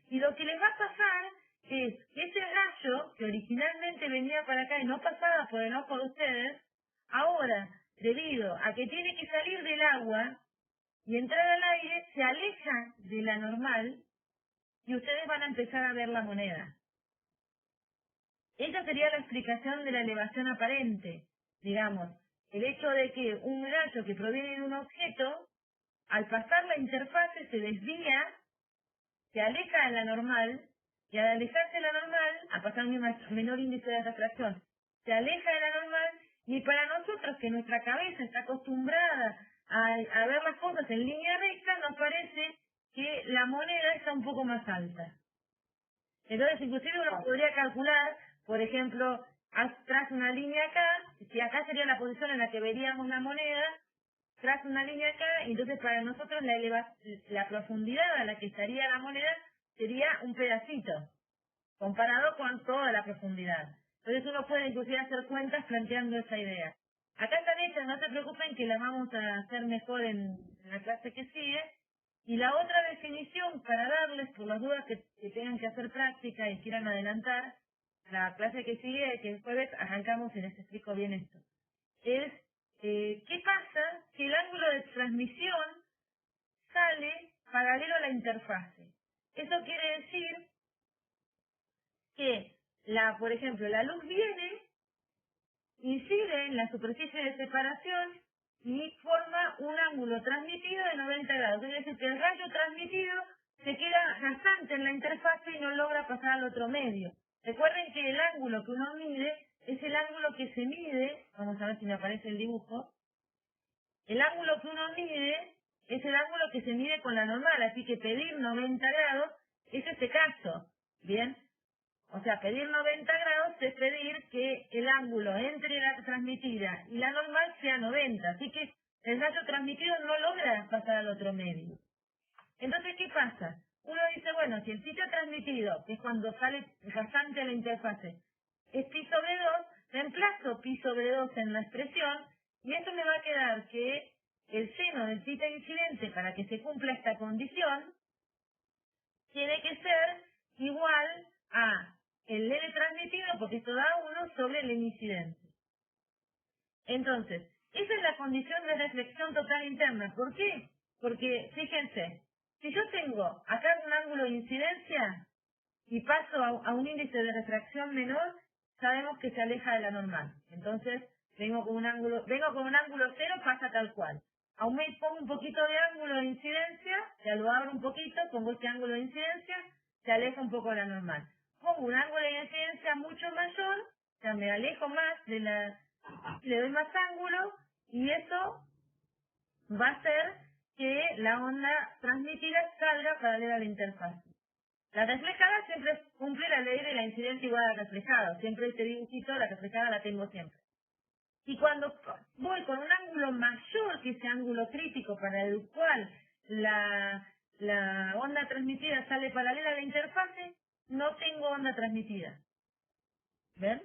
y lo que les va a pasar es que ese rayo que originalmente venía para acá y no pasaba por el ojo de ustedes, ahora, debido a que tiene que salir del agua y entrar al aire, se aleja de la normal y ustedes van a empezar a ver la moneda. Esa sería la explicación de la elevación aparente. Digamos, el hecho de que un rayo que proviene de un objeto, al pasar la interfase se desvía, se aleja de la normal, y al alejarse de la normal, a pasar un menor índice de refracción, se aleja de la normal, y para nosotros que nuestra cabeza está acostumbrada a ver las cosas en línea recta, nos parece que la moneda está un poco más alta. Entonces, inclusive uno podría calcular, por ejemplo, tras una línea acá, si acá sería la posición en la que veríamos la moneda, tras una línea acá, y entonces para nosotros la profundidad a la que estaría la moneda sería un pedacito, comparado con toda la profundidad. Entonces uno puede inclusive hacer cuentas planteando esa idea. Acá están hechas, no se preocupen que las vamos a hacer mejor en la clase que sigue. Y la otra definición para darles, por las dudas que tengan que hacer práctica y quieran adelantar, la clase que sigue, que el jueves arrancamos y les explico bien esto, es ¿qué pasa si el ángulo de transmisión sale paralelo a la interfase? Eso quiere decir que, por ejemplo, la luz viene, incide en la superficie de separación y forma un ángulo transmitido de 90 grados. Es decir, que el rayo transmitido se queda rasante en la interfase y no logra pasar al otro medio. Recuerden que el ángulo que uno mide es el ángulo que se mide, vamos a ver si me aparece el dibujo, el ángulo que uno mide es el ángulo que se mide con la normal, así que pedir 90 grados es este caso, ¿bien? O sea, pedir 90 grados es pedir que el ángulo entre la transmitida y la normal sea 90, así que el rayo transmitido no logra pasar al otro medio. Entonces, ¿qué pasa? Uno dice, bueno, si el sitio transmitido, que es cuando sale rasante a la interfase, es pi sobre 2, reemplazo pi sobre 2 en la expresión, y esto me va a quedar que el seno del sitio incidente, para que se cumpla esta condición, tiene que ser igual a el L transmitido, porque esto da 1 sobre el N incidente. Entonces, esa es la condición de reflexión total interna. ¿Por qué? Porque, fíjense, si yo tengo acá un ángulo de incidencia y paso a un índice de refracción menor, sabemos que se aleja de la normal. Entonces, vengo con un ángulo 0, pasa tal cual. Pongo un poquito de ángulo de incidencia, ya lo abro un poquito, pongo este ángulo de incidencia, se aleja un poco de la normal. Pongo un ángulo de incidencia mucho mayor, o sea, me alejo más de le doy más ángulo, y eso va a hacer que la onda transmitida salga paralela a la interfaz. La reflejada siempre cumple la ley de la incidencia igual al reflejado. Siempre este dibujito, la reflejada la tengo siempre. Y cuando voy con un ángulo mayor que ese ángulo crítico para el cual la onda transmitida sale paralela a la interfase, no tengo onda transmitida. ¿Ven?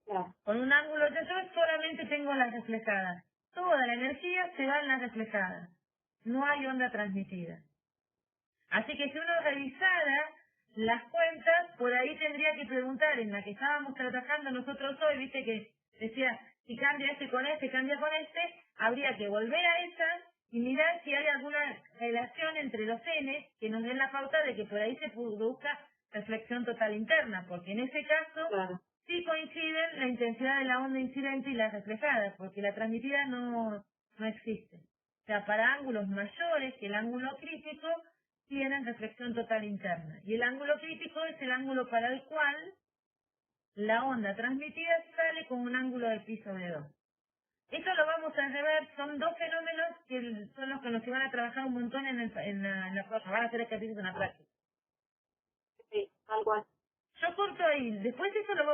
Claro. Con un ángulo de sol solamente tengo la reflejada. Toda la energía se va en la reflejada. No hay onda transmitida. Así que si uno revisara las cuentas, por ahí tendría que preguntar, en la que estábamos trabajando nosotros hoy, viste que decía, si cambia este con este, cambia con este, habría que volver a esa y mirar si hay alguna relación entre los n que nos den la pauta de que por ahí se produzca reflexión total interna, porque en ese caso Claro. sí coinciden la intensidad de la onda incidente y la reflejada, porque la transmitida no existe. O sea, para ángulos mayores que el ángulo crítico, tienen reflexión total interna. Y el ángulo crítico es el ángulo para el cual la onda transmitida sale con un ángulo de pi sobre 2. Esto lo vamos a rever, son dos fenómenos que son los que nos iban a trabajar un montón en la próxima, van a hacer ejercicios en la práctica. Sí, tal cual. Yo corto ahí, después eso lo voy a